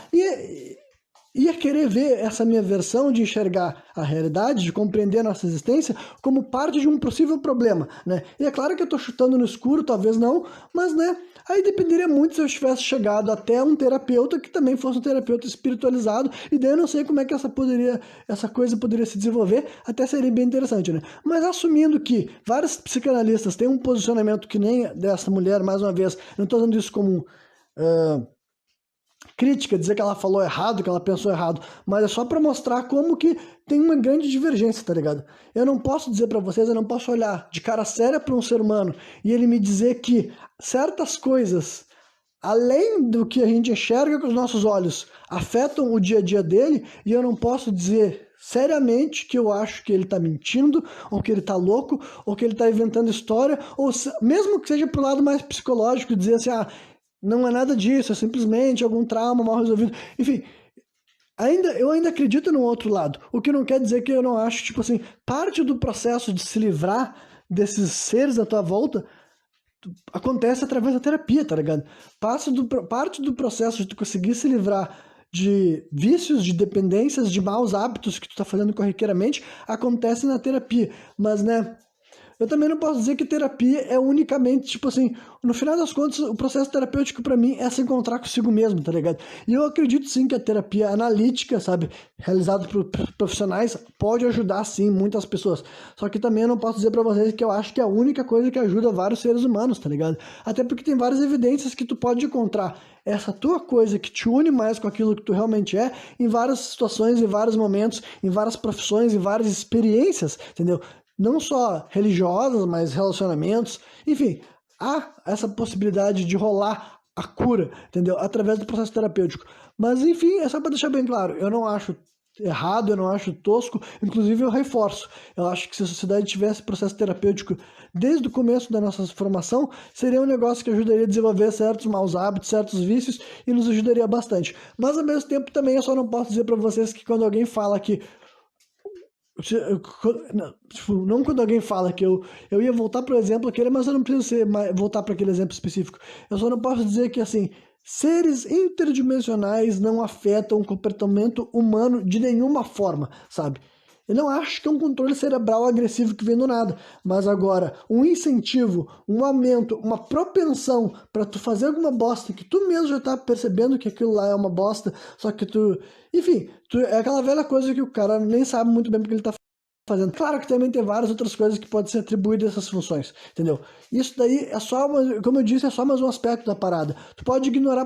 ia querer ver essa minha versão de enxergar a realidade, de compreender a nossa existência como parte de um possível problema, né? E é claro que eu estou chutando no escuro, talvez não, mas, né, aí dependeria muito se eu tivesse chegado até um terapeuta que também fosse um terapeuta espiritualizado, e daí eu não sei como é que essa coisa poderia se desenvolver, até seria bem interessante, né? Mas assumindo que vários psicanalistas têm um posicionamento que nem dessa mulher, mais uma vez, não estou dando isso como crítica, dizer que ela falou errado, que ela pensou errado, mas é só para mostrar como que tem uma grande divergência, tá ligado? Eu não posso dizer para vocês, eu não posso olhar de cara séria para um ser humano e ele me dizer que certas coisas, além do que a gente enxerga com os nossos olhos, afetam o dia a dia dele, e eu não posso dizer seriamente que eu acho que ele tá mentindo, ou que ele tá louco, ou que ele tá inventando história, ou mesmo que seja pro lado mais psicológico, dizer assim, não é nada disso, é simplesmente algum trauma mal resolvido. Enfim, eu ainda acredito no outro lado. O que não quer dizer que eu não acho, tipo assim, parte do processo de se livrar desses seres à tua volta acontece através da terapia, tá ligado? Parte do processo de tu conseguir se livrar de vícios, de dependências, de maus hábitos que tu tá fazendo corriqueiramente, acontece na terapia. Mas, né, eu também não posso dizer que terapia é unicamente, tipo assim, no final das contas, o processo terapêutico pra mim é se encontrar consigo mesmo, tá ligado? E eu acredito sim que a terapia analítica, sabe, realizada por profissionais, pode ajudar sim muitas pessoas. Só que também eu não posso dizer pra vocês que eu acho que é a única coisa que ajuda vários seres humanos, tá ligado? Até porque tem várias evidências que tu pode encontrar essa tua coisa que te une mais com aquilo que tu realmente é, em várias situações, em vários momentos, em várias profissões, em várias experiências, entendeu? Não só religiosas, mas relacionamentos, enfim, há essa possibilidade de rolar a cura, entendeu? Através do processo terapêutico. Mas, enfim, é só para deixar bem claro, eu não acho errado, eu não acho tosco, inclusive eu reforço. Eu acho que se a sociedade tivesse processo terapêutico desde o começo da nossa formação, seria um negócio que ajudaria a desenvolver certos maus hábitos, certos vícios, e nos ajudaria bastante. Mas, ao mesmo tempo, também eu só não posso dizer para vocês que quando alguém fala que não quando alguém fala que eu ia voltar para o exemplo aquele, mas eu não preciso voltar para aquele exemplo específico. Eu só não posso dizer que, assim, seres interdimensionais não afetam o comportamento humano de nenhuma forma, sabe? Eu não acho que é um controle cerebral agressivo que vem do nada, mas agora, um incentivo, um aumento, uma propensão para tu fazer alguma bosta que tu mesmo já tá percebendo que aquilo lá é uma bosta, só que enfim, é aquela velha coisa que o cara nem sabe muito bem porque ele tá fazendo. Claro que também tem várias outras coisas que podem ser atribuídas a essas funções, entendeu? Isso daí é só, como eu disse, é só mais um aspecto da parada. Tu pode ignorar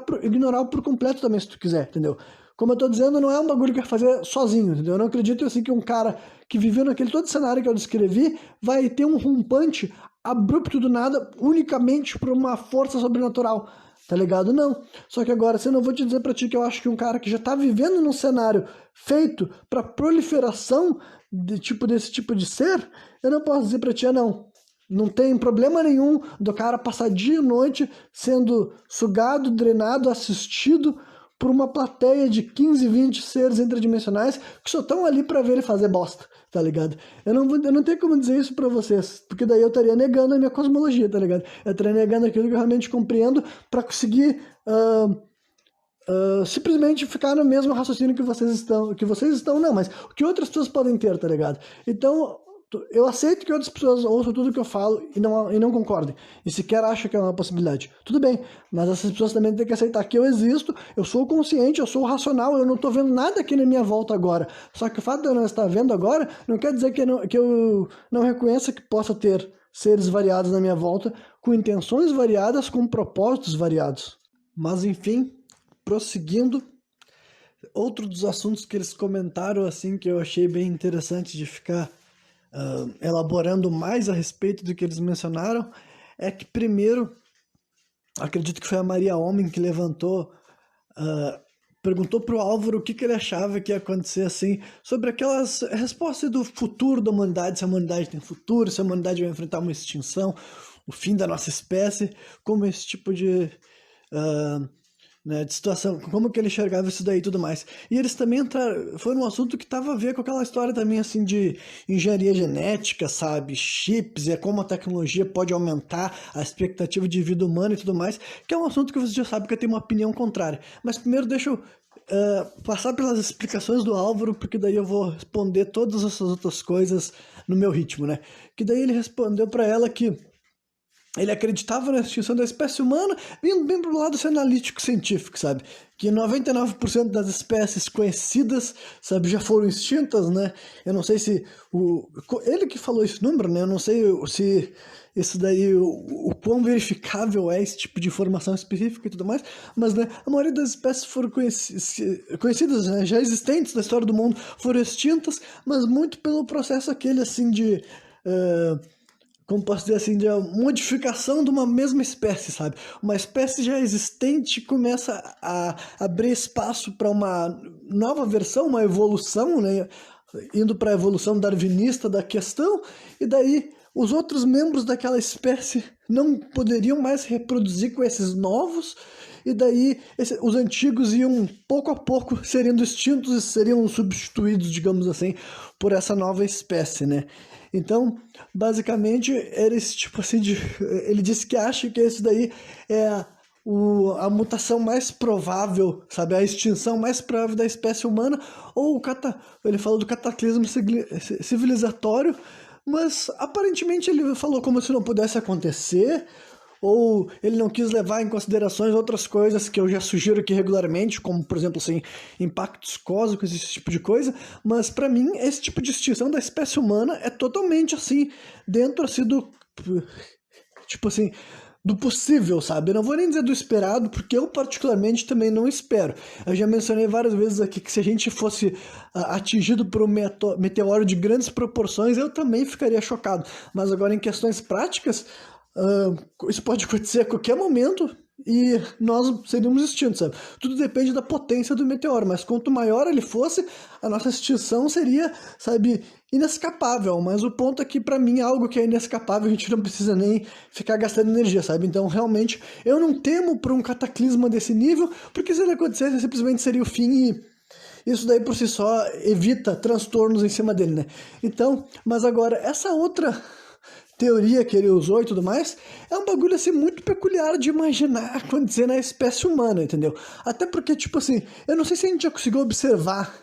por completo também se tu quiser, entendeu? Como eu tô dizendo, não é um bagulho que vai fazer sozinho, entendeu? Eu não acredito assim que um cara que viveu naquele todo cenário que eu descrevi vai ter um rompante abrupto do nada unicamente por uma força sobrenatural. tá ligado? Não. Só que agora, se eu não vou te dizer pra ti que eu acho que um cara que já tá vivendo num cenário feito pra proliferação desse tipo de ser, eu não posso dizer pra ti, não. Não tem problema nenhum do cara passar dia e noite sendo sugado, drenado, assistido por uma plateia de 15, 20 seres interdimensionais que só estão ali pra ver ele fazer bosta, tá ligado? Eu não tenho como dizer isso pra vocês, porque daí eu estaria negando a minha cosmologia, tá ligado? Eu estaria negando aquilo que eu realmente compreendo pra conseguir simplesmente ficar no mesmo raciocínio que vocês estão, não, mas o que outras pessoas podem ter, tá ligado? Então, eu aceito que outras pessoas ouçam tudo que eu falo e não concordem, e sequer acham que é uma possibilidade. Tudo bem, mas essas pessoas também têm que aceitar que eu existo, eu sou consciente, eu sou racional, eu não tô vendo nada aqui na minha volta agora. Só que o fato de eu não estar vendo agora não quer dizer que eu não reconheça que possa ter seres variados na minha volta, com intenções variadas, com propósitos variados. Mas enfim, prosseguindo, outro dos assuntos que eles comentaram, assim, que eu achei bem interessante de ficar elaborando mais a respeito do que eles mencionaram, é que primeiro, acredito que foi a Maria Homem que levantou, perguntou pro Álvaro o que ele achava que ia acontecer, assim, sobre aquelas respostas do futuro da humanidade, se a humanidade tem futuro, se a humanidade vai enfrentar uma extinção, o fim da nossa espécie, como esse tipo de de situação, como que ele enxergava isso daí e tudo mais. E eles também entraram, foi um assunto que tava a ver com aquela história também, assim, de engenharia genética, sabe, chips, e como a tecnologia pode aumentar a expectativa de vida humana e tudo mais, que é um assunto que você já sabe que eu tenho uma opinião contrária. Mas primeiro deixa eu passar pelas explicações do Álvaro, porque daí eu vou responder todas essas outras coisas no meu ritmo, né? Que daí ele respondeu para ela que ele acreditava na extinção da espécie humana, vindo bem pro lado analítico científico, sabe? Que 99% das espécies conhecidas, sabe, já foram extintas, né? Eu não sei se ele que falou esse número, né? Eu não sei se isso daí, o quão verificável é esse tipo de informação específica e tudo mais, mas, né, a maioria das espécies foram conhecidas, né, já existentes na história do mundo, foram extintas, mas muito pelo processo aquele, assim, de como posso dizer assim, de modificação de uma mesma espécie, sabe? Uma espécie já existente começa a abrir espaço para uma nova versão, uma evolução, né? Indo para a evolução darwinista da questão, e daí os outros membros daquela espécie não poderiam mais reproduzir com esses novos, e daí os antigos iam pouco a pouco seriam extintos e seriam substituídos, digamos assim, por essa nova espécie, né? Então, basicamente, era esse tipo assim de... Ele disse que acha que esse daí é a mutação mais provável, sabe? A extinção mais provável da espécie humana, ou ele falou do cataclismo civilizatório, mas aparentemente ele falou como se não pudesse acontecer, ou ele não quis levar em considerações outras coisas que eu já sugiro aqui regularmente, como, por exemplo, assim, impactos cósmicos, esse tipo de coisa, mas para mim, esse tipo de extinção da espécie humana é totalmente, assim, dentro, assim, tipo assim, do possível, sabe? Eu não vou nem dizer do esperado, porque eu particularmente também não espero. Eu já mencionei várias vezes aqui que se a gente fosse atingido por um meteoro de grandes proporções, eu também ficaria chocado. Mas agora, em questões práticas, isso pode acontecer a qualquer momento e nós seríamos extintos, sabe? Tudo depende da potência do meteoro, mas quanto maior ele fosse, a nossa extinção seria, sabe, inescapável. Mas o ponto é que, pra mim, algo que é inescapável, a gente não precisa nem ficar gastando energia, sabe? Então, realmente, eu não temo por um cataclisma desse nível, porque se ele acontecesse, simplesmente seria o fim e isso daí por si só evita transtornos em cima dele, né? Então, mas agora, essa outra teoria que ele usou e tudo mais, é um bagulho assim muito peculiar de imaginar acontecer na espécie humana, entendeu? Até porque, tipo assim, eu não sei se a gente já conseguiu observar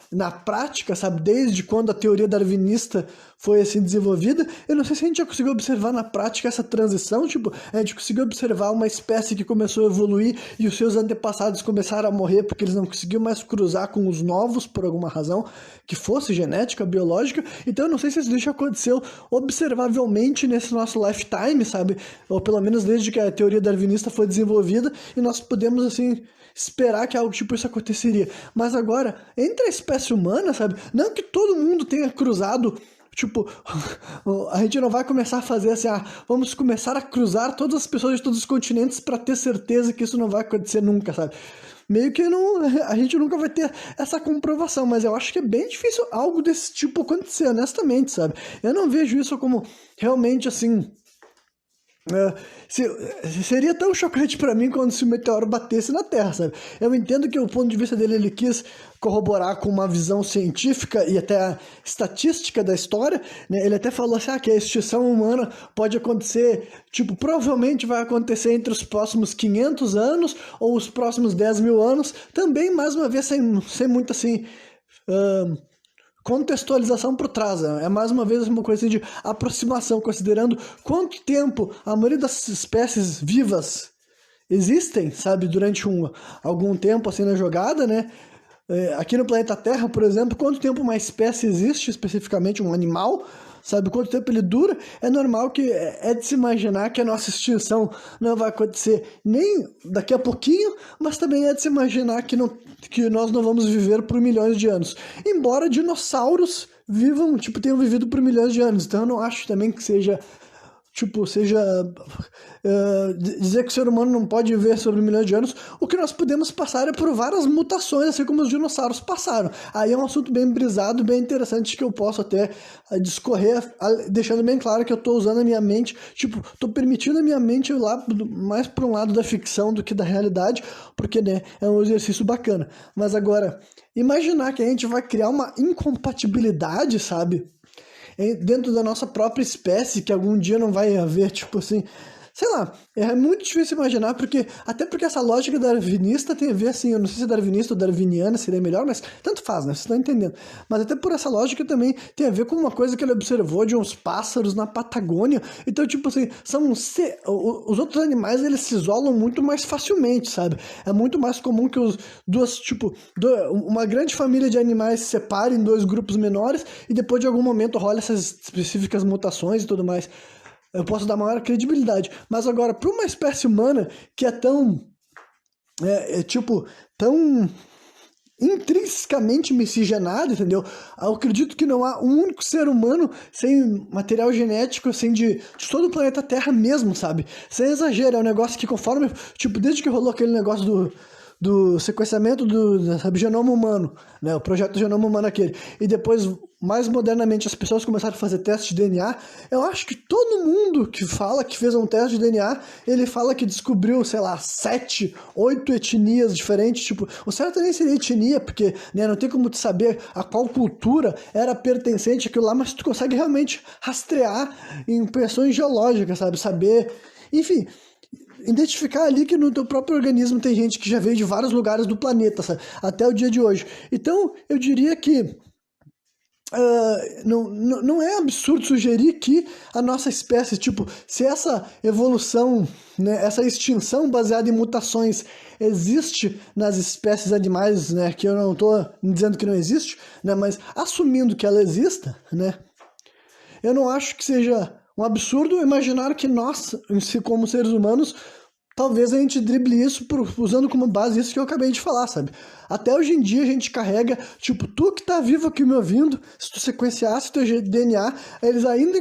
na prática, sabe, desde quando a teoria darwinista foi assim desenvolvida, eu não sei se a gente já conseguiu observar na prática essa transição, tipo, a gente conseguiu observar uma espécie que começou a evoluir e os seus antepassados começaram a morrer porque eles não conseguiam mais cruzar com os novos por alguma razão, que fosse genética, biológica, então eu não sei se isso já aconteceu observavelmente nesse nosso lifetime, sabe, ou pelo menos desde que a teoria darwinista foi desenvolvida, e nós podemos, assim, esperar que algo tipo isso aconteceria. Mas agora, entre a espécie humana, sabe, não que todo mundo tenha cruzado Tipo, a gente não vai começar a fazer assim, vamos começar a cruzar todas as pessoas de todos os continentes para ter certeza que isso não vai acontecer nunca, sabe? Meio que não, a gente nunca vai ter essa comprovação, mas eu acho que é bem difícil algo desse tipo acontecer, honestamente, sabe? Eu não vejo isso como realmente assim. Seria tão chocante pra mim quando se o meteoro batesse na Terra, sabe? Eu entendo que o ponto de vista dele, ele quis corroborar com uma visão científica e até estatística da história, né? Ele até falou assim, que a extinção humana pode acontecer, tipo, provavelmente vai acontecer entre os próximos 500 anos ou os próximos 10 mil anos, também, mais uma vez, sem muito, assim, contextualização por trás, né? É mais uma vez uma coisa de aproximação, considerando quanto tempo a maioria das espécies vivas existem, sabe, durante algum tempo assim na jogada, né? Aqui no planeta Terra, por exemplo, quanto tempo uma espécie existe, especificamente um animal, sabe, quanto tempo ele dura, é normal que é de se imaginar que a nossa extinção não vai acontecer nem daqui a pouquinho, mas também é de se imaginar que nós não vamos viver por milhões de anos. Embora dinossauros tenham vivido por milhões de anos, então eu não acho também que seja dizer que o ser humano não pode viver sobre milhões de anos. O que nós podemos passar é por várias mutações, assim como os dinossauros passaram. Aí é um assunto bem brisado, bem interessante, que eu posso até discorrer, deixando bem claro que eu estou usando a minha mente, estou permitindo a minha mente ir lá mais para um lado da ficção do que da realidade, porque, né, é um exercício bacana. Mas agora, imaginar que a gente vai criar uma incompatibilidade, sabe, dentro da nossa própria espécie, que algum dia não vai haver, tipo assim, sei lá, é muito difícil imaginar, até porque essa lógica darwinista tem a ver, assim, eu não sei se é darwinista ou darwiniana seria melhor, mas tanto faz, né, vocês estão entendendo. Mas até por essa lógica também tem a ver com uma coisa que ele observou de uns pássaros na Patagônia. Então, tipo assim, os outros animais, eles se isolam muito mais facilmente, sabe? É muito mais comum que uma grande família de animais se separe em dois grupos menores e depois de algum momento rola essas específicas mutações e tudo mais. Eu posso dar maior credibilidade. Mas agora, para uma espécie humana que é tão intrinsecamente miscigenado, entendeu? Eu acredito que não há um único ser humano sem material genético, assim, de todo o planeta Terra mesmo, sabe? Sem exagero, é um negócio que conforme, desde que rolou aquele negócio do sequenciamento do genoma humano, né, o projeto do genoma humano aquele, e depois, mais modernamente, as pessoas começaram a fazer teste de DNA, eu acho que todo mundo que fala que fez um teste de DNA, ele fala que descobriu, sei lá, 7, 8 etnias diferentes, o certo nem seria etnia, porque, né, não tem como tu saber a qual cultura era pertencente àquilo lá, mas tu consegue realmente rastrear em impressões geológicas, sabe, saber, enfim, identificar ali que no teu próprio organismo tem gente que já veio de vários lugares do planeta, sabe? Até o dia de hoje. Então, eu diria que não é absurdo sugerir que a nossa espécie, se essa evolução, né, essa extinção baseada em mutações existe nas espécies animais, né, que eu não estou dizendo que não existe, né, mas assumindo que ela exista, né, eu não acho que seja um absurdo imaginar que nós, como seres humanos, talvez a gente drible isso usando como base isso que eu acabei de falar, sabe? Até hoje em dia a gente carrega, tu que tá vivo aqui me ouvindo, se tu sequenciasse teu DNA, eles ainda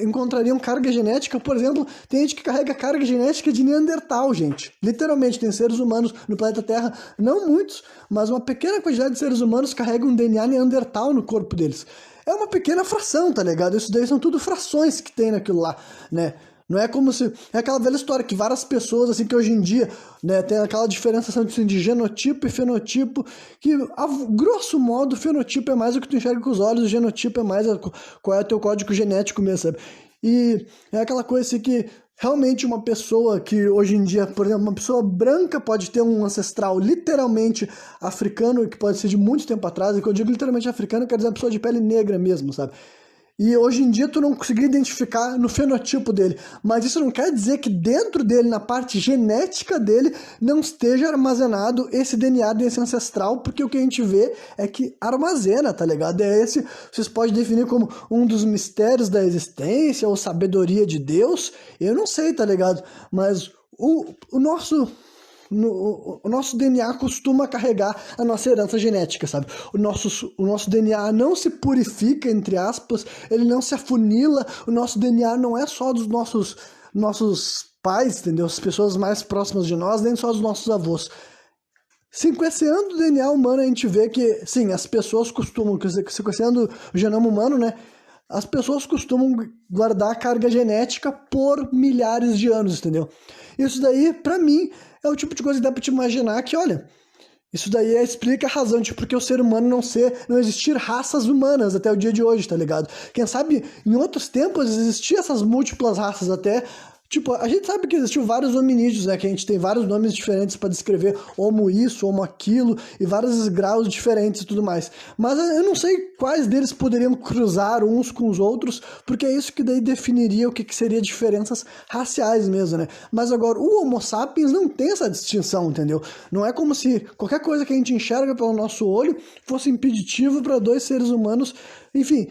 encontrariam carga genética. Por exemplo, tem gente que carrega carga genética de Neandertal, gente. Literalmente, tem seres humanos no planeta Terra, não muitos, mas uma pequena quantidade de seres humanos carregam um DNA Neandertal no corpo deles. É uma pequena fração, tá ligado? Isso daí são tudo frações que tem naquilo lá, né? Não é como se... É aquela velha história que várias pessoas, assim, que hoje em dia, né, tem aquela diferenciação de genotipo e fenotipo, que, a grosso modo, o fenotipo é mais o que tu enxerga com os olhos, o genotipo é mais qual é o teu código genético mesmo, sabe? E é aquela coisa assim que... Realmente uma pessoa que hoje em dia, por exemplo, uma pessoa branca pode ter um ancestral literalmente africano, que pode ser de muito tempo atrás, e quando eu digo literalmente africano, quer dizer uma pessoa de pele negra mesmo, sabe? E hoje em dia tu não conseguiria identificar no fenotipo dele, mas isso não quer dizer que dentro dele, na parte genética dele, não esteja armazenado esse DNA desse ancestral, porque o que a gente vê é que armazena, tá ligado? Vocês podem definir como um dos mistérios da existência, ou sabedoria de Deus, eu não sei, tá ligado? Mas o nosso o nosso DNA costuma carregar a nossa herança genética, sabe? O nosso DNA não se purifica, entre aspas, ele não se afunila, o nosso DNA não é só dos nossos pais, entendeu? As pessoas mais próximas de nós, nem só dos nossos avós. Sequenciando o DNA humano, a gente vê que, sim, as pessoas costumam, sequenciando o genoma humano, né? As pessoas costumam guardar carga genética por milhares de anos, entendeu? Isso daí, pra mim, é o tipo de coisa que dá pra te imaginar que, olha, isso daí explica a razão de por que o ser humano não existir raças humanas até o dia de hoje, tá ligado? Quem sabe, em outros tempos, existiam essas múltiplas raças até. Tipo, a gente sabe que existiu vários hominídeos, né? Que a gente tem vários nomes diferentes para descrever homo isso, homo aquilo, e vários graus diferentes e tudo mais. Mas eu não sei quais deles poderiam cruzar uns com os outros, porque é isso que daí definiria o que seria diferenças raciais mesmo, né? Mas agora, o Homo sapiens não tem essa distinção, entendeu? Não é como se qualquer coisa que a gente enxerga pelo nosso olho fosse impeditivo para dois seres humanos, enfim,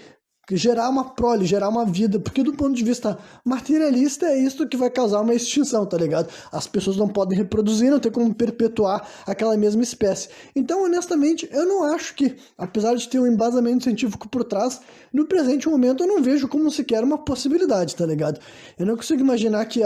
gerar uma prole, gerar uma vida, porque do ponto de vista materialista é isso que vai causar uma extinção, tá ligado? As pessoas não podem reproduzir, não tem como perpetuar aquela mesma espécie. Então, honestamente, eu não acho que, apesar de ter um embasamento científico por trás, no presente momento eu não vejo como sequer uma possibilidade, tá ligado? Eu não consigo imaginar que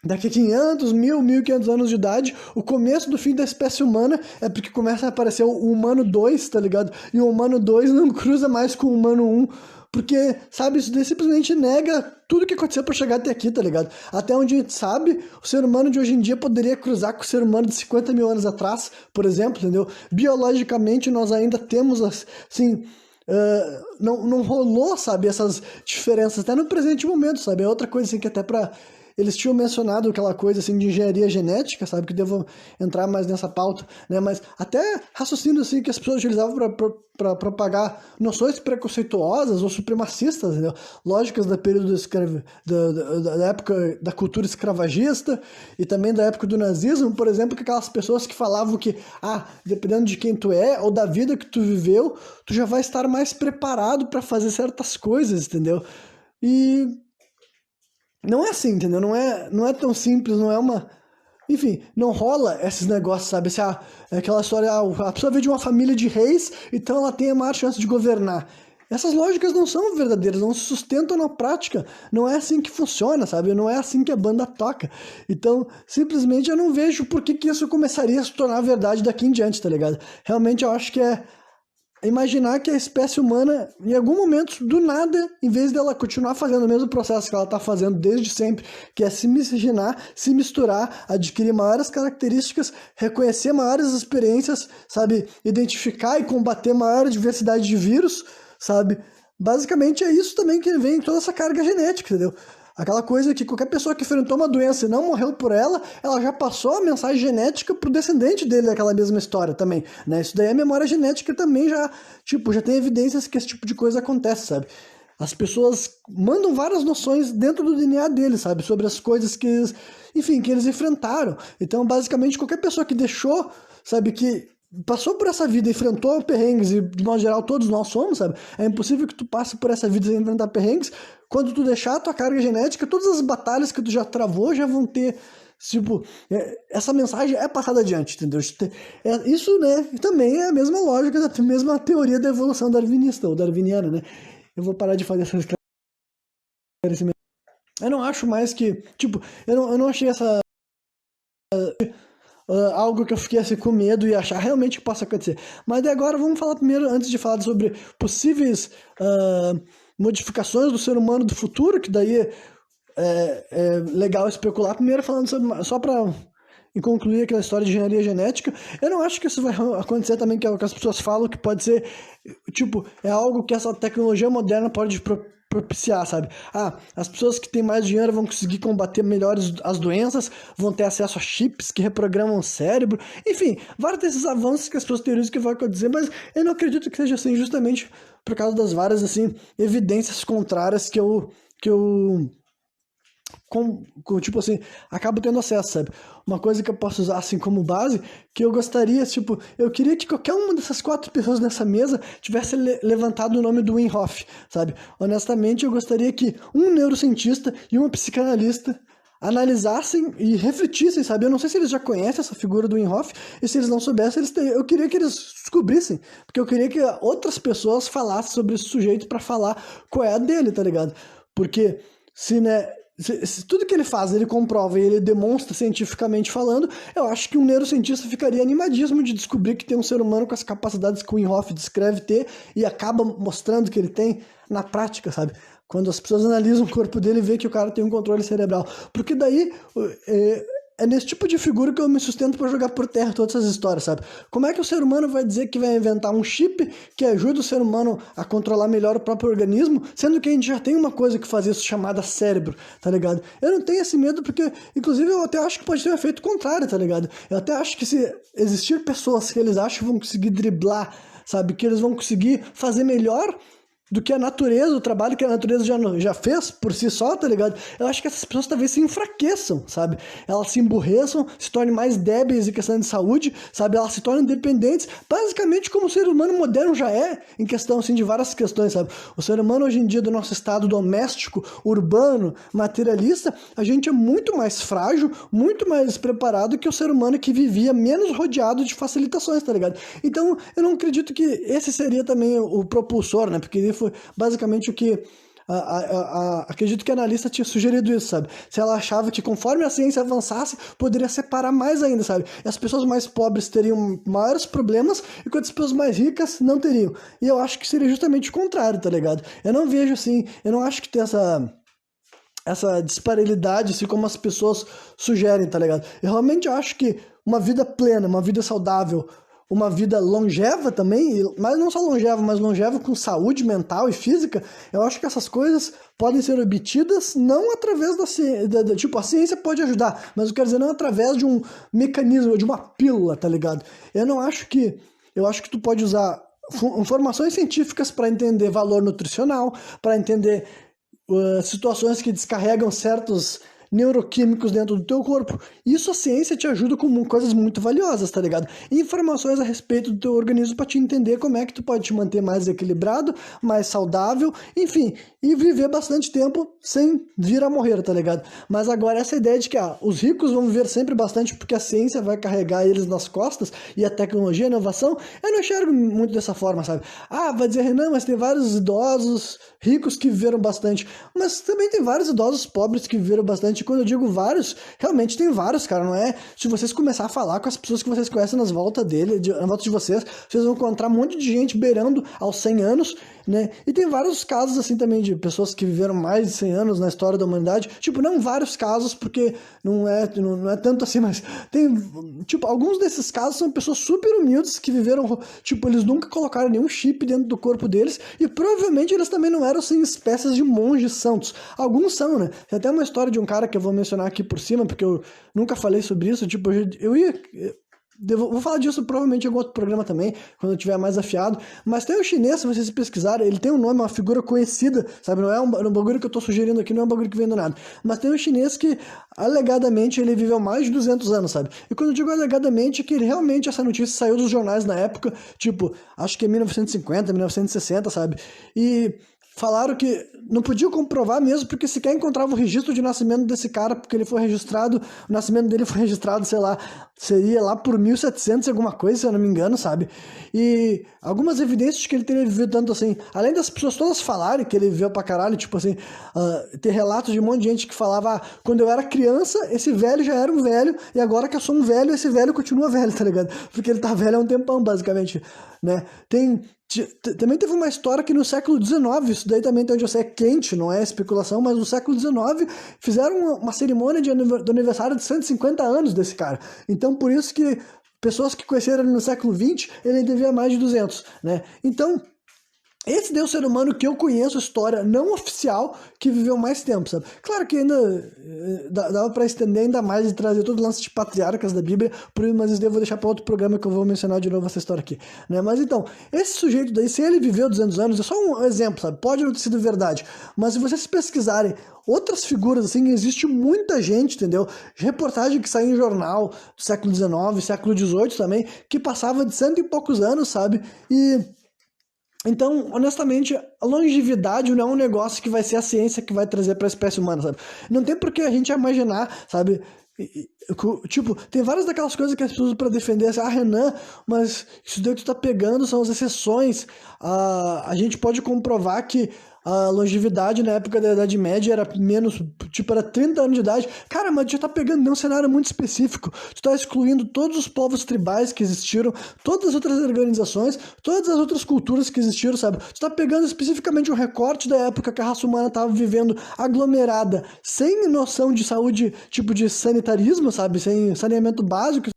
daqui a 500, 1.500 anos de idade, o começo do fim da espécie humana é porque começa a aparecer o humano 2, tá ligado? E o humano 2 não cruza mais com o humano 1, porque, sabe, isso daí simplesmente nega tudo que aconteceu para chegar até aqui, tá ligado? Até onde a gente sabe, o ser humano de hoje em dia poderia cruzar com o ser humano de 50 mil anos atrás, por exemplo, entendeu? Biologicamente, nós ainda temos, assim, não rolou, sabe, essas diferenças, até no presente momento, sabe? É outra coisa, assim, que até pra... Eles tinham mencionado aquela coisa assim de engenharia genética, sabe, que devo entrar mais nessa pauta, né, mas até raciocínio assim que as pessoas utilizavam para propagar noções preconceituosas ou supremacistas, entendeu? Lógicas da período da época da cultura escravagista e também da época do nazismo, por exemplo, que aquelas pessoas que falavam que, dependendo de quem tu é ou da vida que tu viveu, tu já vai estar mais preparado para fazer certas coisas, entendeu? E não é assim, entendeu? Não é tão simples, não é uma... Enfim, não rola esses negócios, sabe? É aquela história, a pessoa veio de uma família de reis, então ela tem a maior chance de governar. Essas lógicas não são verdadeiras, não se sustentam na prática. Não é assim que funciona, sabe? Não é assim que a banda toca. Então, simplesmente eu não vejo por que isso começaria a se tornar verdade daqui em diante, tá ligado? Realmente eu acho que é imaginar que a espécie humana, em algum momento, do nada, em vez dela continuar fazendo o mesmo processo que ela está fazendo desde sempre, que é se miscigenar, se misturar, adquirir maiores características, reconhecer maiores experiências, sabe, identificar e combater maior diversidade de vírus, sabe, basicamente é isso também que vem toda essa carga genética, entendeu? Aquela coisa que qualquer pessoa que enfrentou uma doença e não morreu por ela já passou a mensagem genética pro descendente dele daquela mesma história também, né? Isso daí é memória genética também já tem evidências que esse tipo de coisa acontece, sabe? As pessoas mandam várias noções dentro do DNA deles, sabe? Sobre as coisas que eles, enfim, que eles enfrentaram. Então, basicamente, qualquer pessoa que deixou, sabe, que passou por essa vida, enfrentou perrengues, e de modo geral todos nós somos, sabe? É impossível que tu passe por essa vida sem enfrentar perrengues. Quando tu deixar a tua carga genética, todas as batalhas que tu já travou já vão ter, tipo, essa mensagem é passada adiante, entendeu? Isso, né, também é a mesma lógica, a mesma teoria da evolução darwinista, ou darwiniana, né? Eu vou parar de fazer essa esclarecimento. Eu não acho mais que, tipo, eu não achei essa... algo que eu fiquei assim com medo e achar realmente que possa acontecer. Mas agora vamos falar primeiro, antes de falar sobre possíveis modificações do ser humano do futuro, que daí é legal especular. Primeiro falando sobre, só para concluir aquela história de engenharia genética, eu não acho que isso vai acontecer também, que é o que as pessoas falam, que pode ser, tipo, é algo que essa tecnologia moderna pode propiciar, sabe? As pessoas que têm mais dinheiro vão conseguir combater melhor as doenças, vão ter acesso a chips que reprogramam o cérebro, enfim, vários desses avanços que as pessoas teorizam que vai acontecer, mas eu não acredito que seja assim, justamente por causa das várias, assim, evidências contrárias que eu tipo assim, acabo tendo acesso, sabe? Uma coisa que eu posso usar assim como base, que eu gostaria, tipo, eu queria que qualquer uma dessas 4 pessoas nessa mesa tivesse levantado o nome do Wim Hof, sabe? Honestamente, eu gostaria que um neurocientista e uma psicanalista analisassem e refletissem, sabe? Eu não sei se eles já conhecem essa figura do Wim Hof, e se eles não soubessem, eu queria que eles descobrissem, porque eu queria que outras pessoas falassem sobre esse sujeito para falar qual é a dele, tá ligado? Porque se tudo que ele faz, ele comprova e ele demonstra cientificamente falando, eu acho que um neurocientista ficaria animadíssimo de descobrir que tem um ser humano com as capacidades que o Wim Hof descreve ter e acaba mostrando que ele tem na prática, sabe? Quando as pessoas analisam o corpo dele e vê que o cara tem um controle cerebral. Porque daí é nesse tipo de figura que eu me sustento para jogar por terra todas essas histórias, sabe? Como é que o ser humano vai dizer que vai inventar um chip que ajuda o ser humano a controlar melhor o próprio organismo, sendo que a gente já tem uma coisa que faz isso chamada cérebro, tá ligado? Eu não tenho esse medo porque, inclusive, eu até acho que pode ter um efeito contrário, tá ligado? Eu até acho que se existir pessoas que eles acham que vão conseguir driblar, sabe? Que eles vão conseguir fazer melhor do que a natureza, o trabalho que a natureza já fez por si só, tá ligado? Eu acho que essas pessoas talvez se enfraqueçam, sabe? Elas se emburreçam, se tornem mais débeis em questão de saúde, sabe? Elas se tornam dependentes, basicamente como o ser humano moderno já é, em questão, assim, de várias questões, sabe? O ser humano hoje em dia, do nosso estado doméstico, urbano, materialista, a gente é muito mais frágil, muito mais preparado que o ser humano que vivia menos rodeado de facilitações, tá ligado? Então, eu não acredito que esse seria também o propulsor, né? Porque ele foi basicamente o que acredito que a analista tinha sugerido isso, sabe? Se ela achava que conforme a ciência avançasse, poderia separar mais ainda, sabe? E as pessoas mais pobres teriam maiores problemas, enquanto as pessoas mais ricas não teriam. E eu acho que seria justamente o contrário, tá ligado? Eu não vejo assim, eu não acho que tem essa disparidade, assim como as pessoas sugerem, tá ligado? Eu realmente acho que uma vida plena, uma vida saudável, uma vida longeva também, mas não só longeva, mas longeva com saúde mental e física, eu acho que essas coisas podem ser obtidas não através da ciência, tipo, a ciência pode ajudar, mas eu quero dizer, não através de um mecanismo, de uma pílula, tá ligado? Eu acho que tu pode usar informações científicas para entender valor nutricional, para entender situações que descarregam certos neuroquímicos dentro do teu corpo. Isso a ciência te ajuda com coisas muito valiosas, tá ligado? Informações a respeito do teu organismo para te entender como é que tu pode te manter mais equilibrado, mais saudável, enfim, e viver bastante tempo sem vir a morrer, tá ligado? Mas agora essa ideia de que os ricos vão viver sempre bastante porque a ciência vai carregar eles nas costas e a tecnologia, a inovação, eu não enxergo muito dessa forma, sabe? Vai dizer, Renan, mas tem vários idosos ricos que viveram bastante, mas também tem vários idosos pobres que viveram bastante. Quando eu digo vários, realmente tem vários, cara, não é? Se vocês começar a falar com as pessoas que vocês conhecem na volta de vocês vão encontrar um monte de gente beirando aos 100 anos, né? E tem vários casos, assim, também de pessoas que viveram mais de 100 anos na história da humanidade. Tipo, não vários casos, porque não é tanto assim, mas tem, tipo, alguns desses casos são pessoas super humildes que viveram, tipo, eles nunca colocaram nenhum chip dentro do corpo deles e provavelmente eles também não eram, assim, espécies de monges santos. Alguns são, né? Tem até uma história de um cara que eu vou mencionar aqui por cima, porque eu nunca falei sobre isso, tipo, vou falar disso provavelmente em algum outro programa também, quando eu tiver mais afiado, mas tem um chinês, se vocês pesquisarem, ele tem um nome, uma figura conhecida, sabe, não é um bagulho que eu tô sugerindo aqui, não é um bagulho que vem do nada, mas tem um chinês que, alegadamente, ele viveu mais de 200 anos, sabe, e quando eu digo alegadamente, é que ele realmente, essa notícia saiu dos jornais na época, tipo, acho que é 1950, 1960, sabe, e falaram que não podiam comprovar mesmo, porque sequer encontrava o registro de nascimento desse cara, porque ele foi registrado, o nascimento dele foi registrado, sei lá, seria lá por 1700 e alguma coisa, se eu não me engano, sabe? E algumas evidências de que ele teria vivido tanto assim, além das pessoas todas falarem que ele viveu pra caralho, tipo assim, ter relatos de um monte de gente que falava, quando eu era criança, esse velho já era um velho, e agora que eu sou um velho, esse velho continua velho, tá ligado? Porque ele tá velho há um tempão, basicamente, né? Também teve uma história que no século XIX, isso daí também tem onde eu sei, é quente, não é especulação, mas no século XIX fizeram uma cerimônia do aniversário de 150 anos desse cara. Então, por isso que pessoas que conheceram ele no século XX, ele devia mais de 200, né? Então, esse é o ser humano que eu conheço, história não oficial, que viveu mais tempo, sabe? Claro que ainda dava para estender ainda mais e trazer todo o lance de patriarcas da Bíblia, mas isso daí eu vou deixar para outro programa que eu vou mencionar de novo essa história aqui, né? Mas então, esse sujeito daí, se ele viveu 200 anos, é só um exemplo, sabe? Pode não ter sido verdade, mas se vocês pesquisarem outras figuras, assim, existe muita gente, entendeu? Reportagem que sai em jornal do século XIX, século XVIII também, que passava de 100 e poucos anos, sabe? E Então, honestamente, a longevidade não é um negócio que vai ser a ciência que vai trazer para a espécie humana, sabe? Não tem por que a gente imaginar, sabe? Tipo, tem várias daquelas coisas que as pessoas usam para defender, assim, Renan, mas isso daí que tu tá pegando são as exceções. A gente pode comprovar que a longevidade na época da Idade Média era menos, tipo, era 30 anos de idade. Cara, mas tu já tá pegando um cenário muito específico. Tu tá excluindo todos os povos tribais que existiram, todas as outras organizações, todas as outras culturas que existiram, sabe? Tu tá pegando especificamente um recorte da época que a raça humana tava vivendo aglomerada, sem noção de saúde, tipo de sanitarismo, sabe? Sem saneamento básico,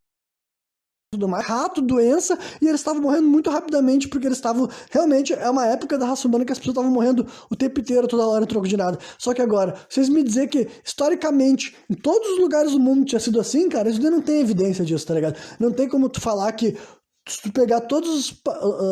tudo mais, rato, doença, e eles estavam morrendo muito rapidamente, porque eles estavam, realmente, é uma época da raça humana que as pessoas estavam morrendo o tempo inteiro, toda hora, em troco de nada. Só que agora, vocês me dizer que, historicamente, em todos os lugares do mundo tinha sido assim, cara, isso daí não tem evidência disso, tá ligado? Não tem como tu falar que se tu pegar todas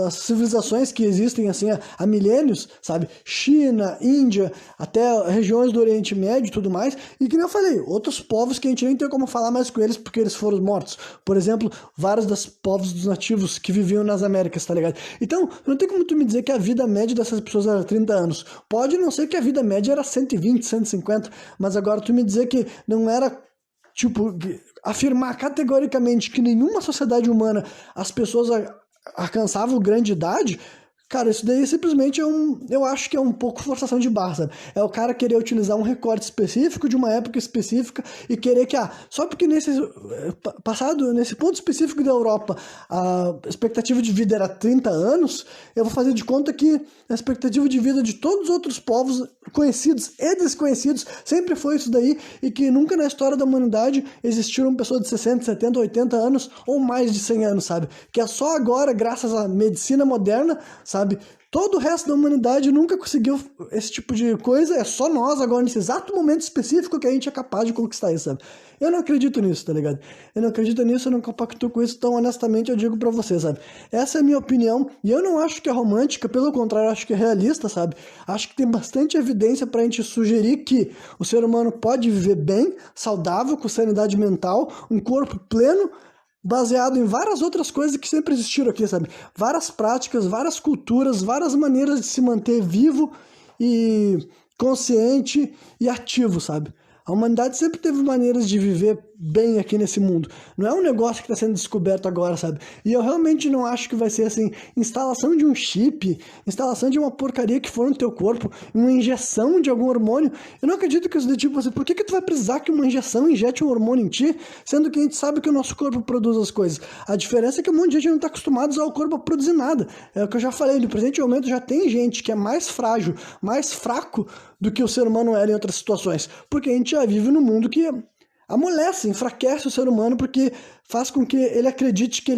as civilizações que existem assim há milênios, sabe? China, Índia, até regiões do Oriente Médio e tudo mais, e que nem eu falei, outros povos que a gente nem tem como falar mais com eles porque eles foram mortos. Por exemplo, vários dos povos dos nativos que viviam nas Américas, tá ligado? Então, não tem como tu me dizer que a vida média dessas pessoas era 30 anos. Pode não ser que a vida média era 120, 150, mas agora tu me dizer que não era tipo, afirmar categoricamente que nenhuma sociedade humana as pessoas alcançavam grande idade, cara, isso daí simplesmente eu acho que é um pouco forçação de barra, sabe? É o cara querer utilizar um recorte específico de uma época específica e querer que, só porque nesse ponto específico da Europa a expectativa de vida era 30 anos, eu vou fazer de conta que a expectativa de vida de todos os outros povos conhecidos e desconhecidos sempre foi isso daí e que nunca na história da humanidade existiram pessoas de 60, 70, 80 anos ou mais de 100 anos, sabe? Que é só agora, graças à medicina moderna, sabe? Todo o resto da humanidade nunca conseguiu esse tipo de coisa, é só nós agora, nesse exato momento específico que a gente é capaz de conquistar isso, sabe? Eu não acredito nisso, tá ligado? Eu não acredito nisso, eu não compacto com isso, então honestamente eu digo pra você, sabe? Essa é a minha opinião, e eu não acho que é romântica, pelo contrário, eu acho que é realista, sabe? Acho que tem bastante evidência pra gente sugerir que o ser humano pode viver bem, saudável, com sanidade mental, um corpo pleno, baseado em várias outras coisas que sempre existiram aqui, sabe? Várias práticas, várias culturas, várias maneiras de se manter vivo e consciente e ativo, sabe? A humanidade sempre teve maneiras de viver bem aqui nesse mundo. Não é um negócio que está sendo descoberto agora, sabe? E eu realmente não acho que vai ser assim, instalação de um chip, instalação de uma porcaria que for no teu corpo, uma injeção de algum hormônio. Eu não acredito que isso de tipo assim, por que tu vai precisar que uma injeção injete um hormônio em ti, sendo que a gente sabe que o nosso corpo produz as coisas. A diferença é que um monte de gente não está acostumado a usar o corpo a produzir nada. É o que eu já falei, no presente momento já tem gente que é mais frágil, mais fraco do que o ser humano era em outras situações. Porque a gente já vive num mundo que amolece, enfraquece o ser humano porque faz com que ele acredite que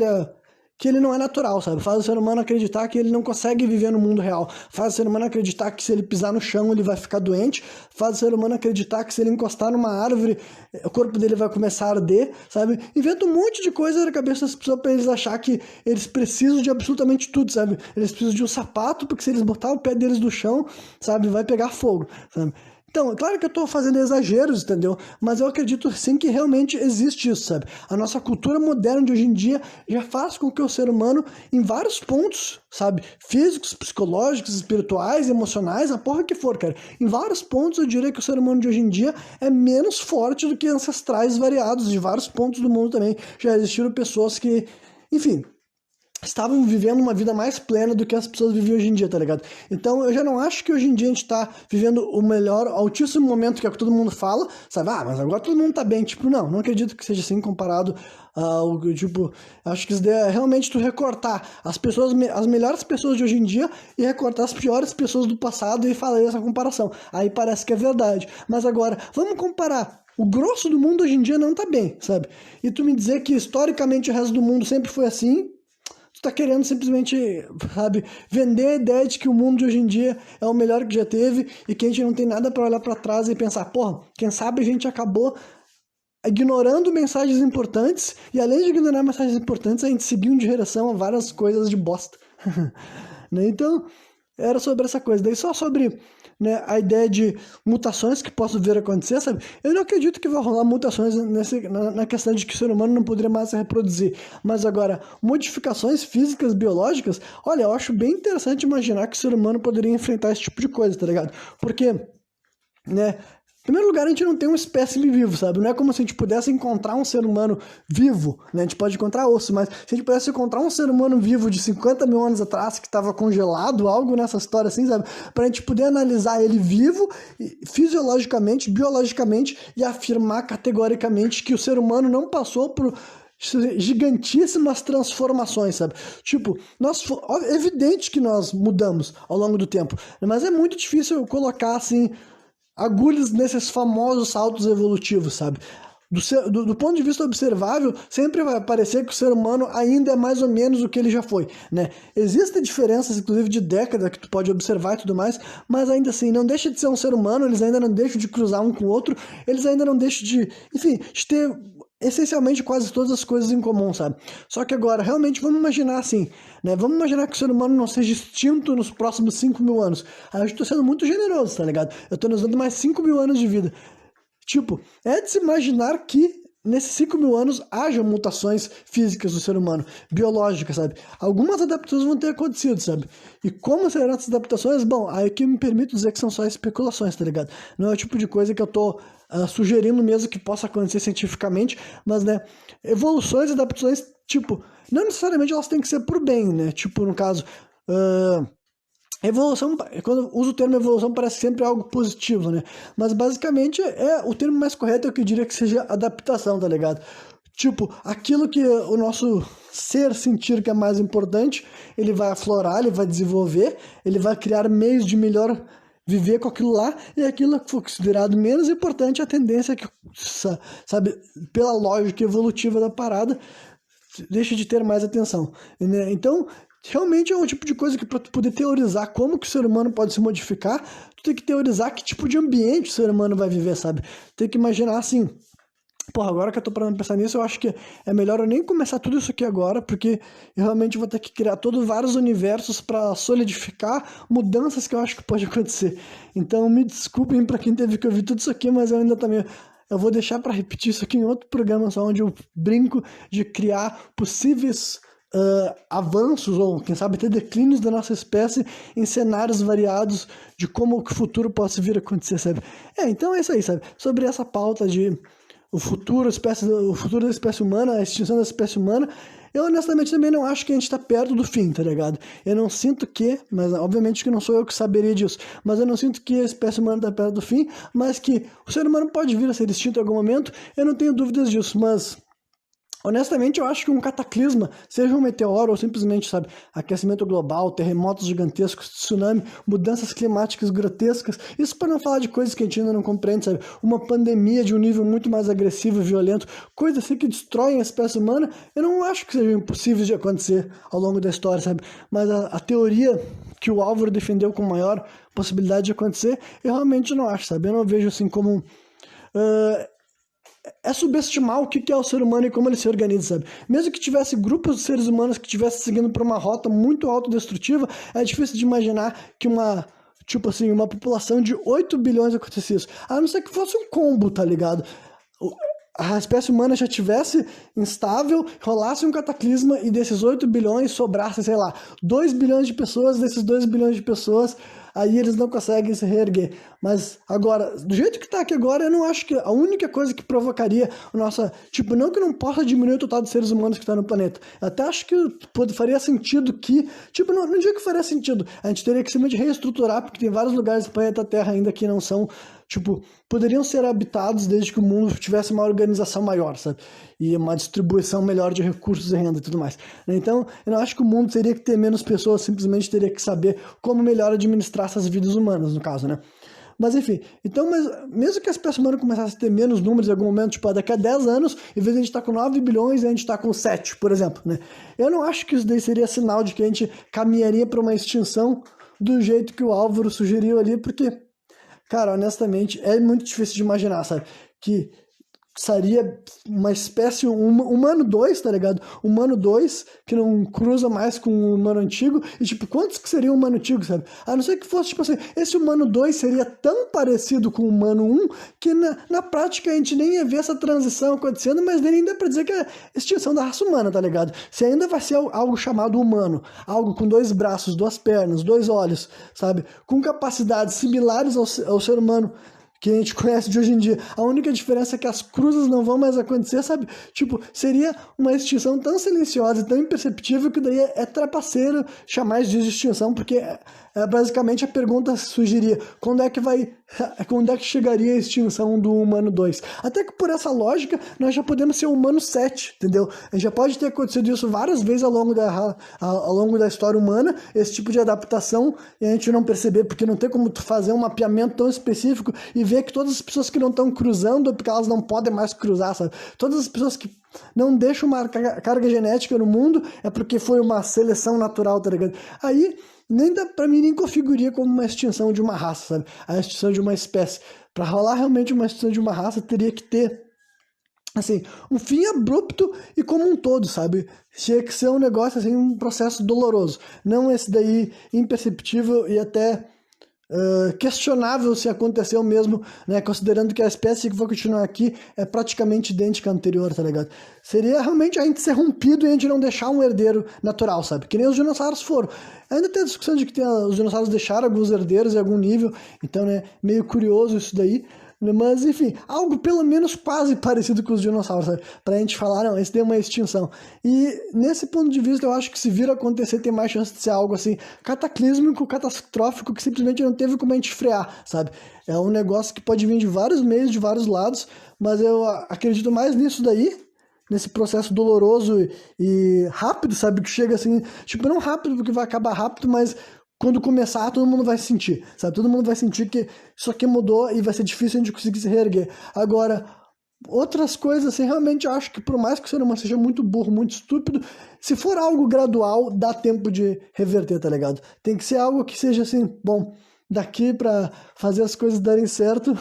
ele não é natural, sabe? Faz o ser humano acreditar que ele não consegue viver no mundo real. Faz o ser humano acreditar que se ele pisar no chão ele vai ficar doente. Faz o ser humano acreditar que se ele encostar numa árvore o corpo dele vai começar a arder, sabe? Inventa um monte de coisa na cabeça das pessoas pra eles achar que eles precisam de absolutamente tudo, sabe? Eles precisam de um sapato porque se eles botar o pé deles no chão, sabe? Vai pegar fogo, sabe? Então, é claro que eu tô fazendo exageros, entendeu? Mas eu acredito sim que realmente existe isso, sabe? A nossa cultura moderna de hoje em dia já faz com que o ser humano, em vários pontos, sabe? Físicos, psicológicos, espirituais, emocionais, a porra que for, cara. Em vários pontos eu diria que o ser humano de hoje em dia é menos forte do que ancestrais variados de vários pontos do mundo também. Já existiram pessoas que, enfim, estavam vivendo uma vida mais plena do que as pessoas vivem hoje em dia, tá ligado? Então eu já não acho que hoje em dia a gente tá vivendo o melhor, altíssimo momento que é o que todo mundo fala, sabe? Mas agora todo mundo tá bem. Tipo, não acredito que seja assim comparado ao, tipo, acho que isso daí é realmente tu recortar as pessoas, as melhores pessoas de hoje em dia e recortar as piores pessoas do passado e falar essa comparação. Aí parece que é verdade. Mas agora, vamos comparar. O grosso do mundo hoje em dia não tá bem, sabe? E tu me dizer que historicamente o resto do mundo sempre foi assim, tu tá querendo simplesmente, sabe, vender a ideia de que o mundo de hoje em dia é o melhor que já teve e que a gente não tem nada para olhar para trás e pensar, porra, quem sabe a gente acabou ignorando mensagens importantes e além de ignorar mensagens importantes, a gente seguiu em direção a várias coisas de bosta. Né? Então, era sobre essa coisa. Daí só sobre, né, a ideia de mutações que possam vir a acontecer, sabe? Eu não acredito que vai rolar mutações na questão de que o ser humano não poderia mais se reproduzir. Mas agora, modificações físicas, biológicas, olha, eu acho bem interessante imaginar que o ser humano poderia enfrentar esse tipo de coisa, tá ligado? Porque, né? Em primeiro lugar, a gente não tem um espécime vivo, sabe? Não é como se a gente pudesse encontrar um ser humano vivo, né? A gente pode encontrar osso, mas se a gente pudesse encontrar um ser humano vivo de 50 mil anos atrás que estava congelado, algo nessa história assim, sabe? Pra gente poder analisar ele vivo, fisiologicamente, biologicamente, e afirmar categoricamente que o ser humano não passou por gigantíssimas transformações, sabe? Tipo, é evidente que nós mudamos ao longo do tempo, mas é muito difícil colocar assim agulhas nesses famosos saltos evolutivos, sabe? Do ponto de vista observável, sempre vai parecer que o ser humano ainda é mais ou menos o que ele já foi, né? Existem diferenças, inclusive, de década que tu pode observar e tudo mais, mas ainda assim, não deixa de ser um ser humano, eles ainda não deixam de cruzar um com o outro, eles ainda não deixam de, enfim, de ter essencialmente quase todas as coisas em comum, sabe? Só que agora, realmente, vamos imaginar assim, né? Vamos imaginar que o ser humano não seja extinto nos próximos 5 mil anos. Aí eu estou sendo muito generoso, tá ligado? Eu estou nos dando mais 5 mil anos de vida. Tipo, é de se imaginar que nesses 5 mil anos haja mutações físicas do ser humano, biológicas, sabe? Algumas adaptações vão ter acontecido, sabe? E como serão essas adaptações? Bom, aí que eu me permito dizer que são só especulações, tá ligado? Não é o tipo de coisa que eu tô sugerindo mesmo que possa acontecer cientificamente, mas, né, evoluções e adaptações, tipo, não necessariamente elas têm que ser por bem, né? Tipo, no caso, evolução, quando eu uso o termo evolução, parece sempre algo positivo, né? Mas basicamente o termo mais correto é o que eu diria que seja adaptação, tá ligado? Tipo, aquilo que o nosso ser sentir que é mais importante, ele vai aflorar, ele vai desenvolver, ele vai criar meios de melhor viver com aquilo lá, e aquilo que for considerado menos importante, a tendência é que, sabe, pela lógica evolutiva da parada, deixa de ter mais atenção, né? Então, realmente é um tipo de coisa que para tu poder teorizar como que o ser humano pode se modificar, tu tem que teorizar que tipo de ambiente o ser humano vai viver, sabe? Tem que imaginar assim, porra, agora que eu tô parando de pensar nisso, eu acho que é melhor eu nem começar tudo isso aqui agora, porque eu realmente vou ter que criar todos vários universos para solidificar mudanças que eu acho que pode acontecer. Então, me desculpem para quem teve que ouvir tudo isso aqui, mas eu ainda também eu vou deixar para repetir isso aqui em outro programa, só onde eu brinco de criar possíveis avanços ou, quem sabe, até declínios da nossa espécie em cenários variados de como o futuro possa vir a acontecer, sabe? Então é isso aí, sabe? Sobre essa pauta de o futuro da espécie humana, a extinção da espécie humana, eu honestamente também não acho que a gente está perto do fim, tá ligado? Eu não sinto que, mas obviamente que não sou eu que saberia disso, mas eu não sinto que a espécie humana está perto do fim, mas que o ser humano pode vir a ser extinto em algum momento, eu não tenho dúvidas disso, mas honestamente, eu acho que um cataclisma, seja um meteoro ou simplesmente, sabe, aquecimento global, terremotos gigantescos, tsunami, mudanças climáticas grotescas, isso para não falar de coisas que a gente ainda não compreende, sabe, uma pandemia de um nível muito mais agressivo e violento, coisas assim que destroem a espécie humana, eu não acho que sejam impossíveis de acontecer ao longo da história, sabe, mas a teoria que o Álvaro defendeu com maior possibilidade de acontecer, eu realmente não acho, sabe, eu não vejo assim como é subestimar o que é o ser humano e como ele se organiza, sabe? Mesmo que tivesse grupos de seres humanos que estivessem seguindo por uma rota muito autodestrutiva, é difícil de imaginar que tipo assim, uma população de 8 bilhões acontecesse isso. A não ser que fosse um combo, tá ligado? A espécie humana já tivesse instável, rolasse um cataclisma e desses 8 bilhões sobrasse, sei lá, 2 bilhões de pessoas, desses 2 bilhões de pessoas, aí eles não conseguem se reerguer. Mas agora, do jeito que tá aqui agora, eu não acho que a única coisa que provocaria o nosso... Tipo, não que não possa diminuir o total de seres humanos que está no planeta. Eu até acho que faria sentido que... Tipo, não digo que faria sentido. A gente teria que simplesmente reestruturar, porque tem vários lugares do planeta Terra ainda que não são... Tipo, poderiam ser habitados desde que o mundo tivesse uma organização maior, sabe? E uma distribuição melhor de recursos e renda e tudo mais. Então, eu não acho que o mundo teria que ter menos pessoas, simplesmente teria que saber como melhor administrar essas vidas humanas, no caso, né? Mas enfim, então, mesmo que a espécie humana começasse a ter menos números em algum momento, tipo, daqui a 10 anos, em vez de a gente estar com 9 bilhões, a gente está com 7, por exemplo, né? Eu não acho que isso daí seria sinal de que a gente caminharia para uma extinção do jeito que o Álvaro sugeriu ali, porque, cara, honestamente, é muito difícil de imaginar, sabe? Que seria uma espécie humano 2, tá ligado? Humano 2 que não cruza mais com o humano antigo. E, tipo, quantos que seria o humano antigo, sabe? A não ser que fosse, tipo assim, esse humano 2 seria tão parecido com o humano 1 que na prática a gente nem ia ver essa transição acontecendo, mas nem dá pra dizer que é extinção da raça humana, tá ligado? Se ainda vai ser algo chamado humano, algo com 2 braços, 2 pernas, 2 olhos, sabe? Com capacidades similares ao ser humano que a gente conhece de hoje em dia. A única diferença é que as cruzes não vão mais acontecer, sabe? Tipo, seria uma extinção tão silenciosa e tão imperceptível que daí é trapaceiro chamar isso de extinção, porque basicamente a pergunta sugeria quando é que chegaria a extinção do humano 2? Até que por essa lógica, nós já podemos ser humano 7, entendeu? A gente já pode ter acontecido isso várias vezes ao longo da história humana, esse tipo de adaptação, e a gente não perceber, porque não tem como tu fazer um mapeamento tão específico e ver que todas as pessoas que não estão cruzando é porque elas não podem mais cruzar, sabe? Todas as pessoas que não deixam uma carga genética no mundo é porque foi uma seleção natural, tá ligado? Aí, pra mim, nem configuria como uma extinção de uma raça, sabe? A extinção de uma espécie. Pra rolar realmente uma extinção de uma raça, teria que ter, assim, um fim abrupto e como um todo, sabe? Tinha que ser um negócio, assim, um processo doloroso. Não esse daí imperceptível e até questionável se aconteceu mesmo, né? Considerando que a espécie que vai continuar aqui é praticamente idêntica à anterior, tá ligado? Seria realmente a gente ser rompido e a gente não deixar um herdeiro natural, sabe? Que nem os dinossauros foram. Ainda tem a discussão de que os dinossauros deixaram alguns herdeiros em algum nível, então, né, meio curioso isso daí. Mas, enfim, algo pelo menos quase parecido com os dinossauros, sabe? Pra gente falar, não, esse tem uma extinção. E, nesse ponto de vista, eu acho que se vir acontecer, tem mais chance de ser algo, assim, cataclísmico, catastrófico, que simplesmente não teve como a gente frear, sabe? É um negócio que pode vir de vários meios, de vários lados, mas eu acredito mais nisso daí, nesse processo doloroso e rápido, sabe? Que chega assim, tipo, não rápido porque vai acabar rápido, mas quando começar, todo mundo vai sentir, sabe? Todo mundo vai sentir que isso aqui mudou e vai ser difícil a gente conseguir se reerguer. Agora, outras coisas, assim, realmente eu acho que por mais que o ser humano seja muito burro, muito estúpido, se for algo gradual, dá tempo de reverter, tá ligado? Tem que ser algo que seja assim, bom, daqui pra fazer as coisas darem certo,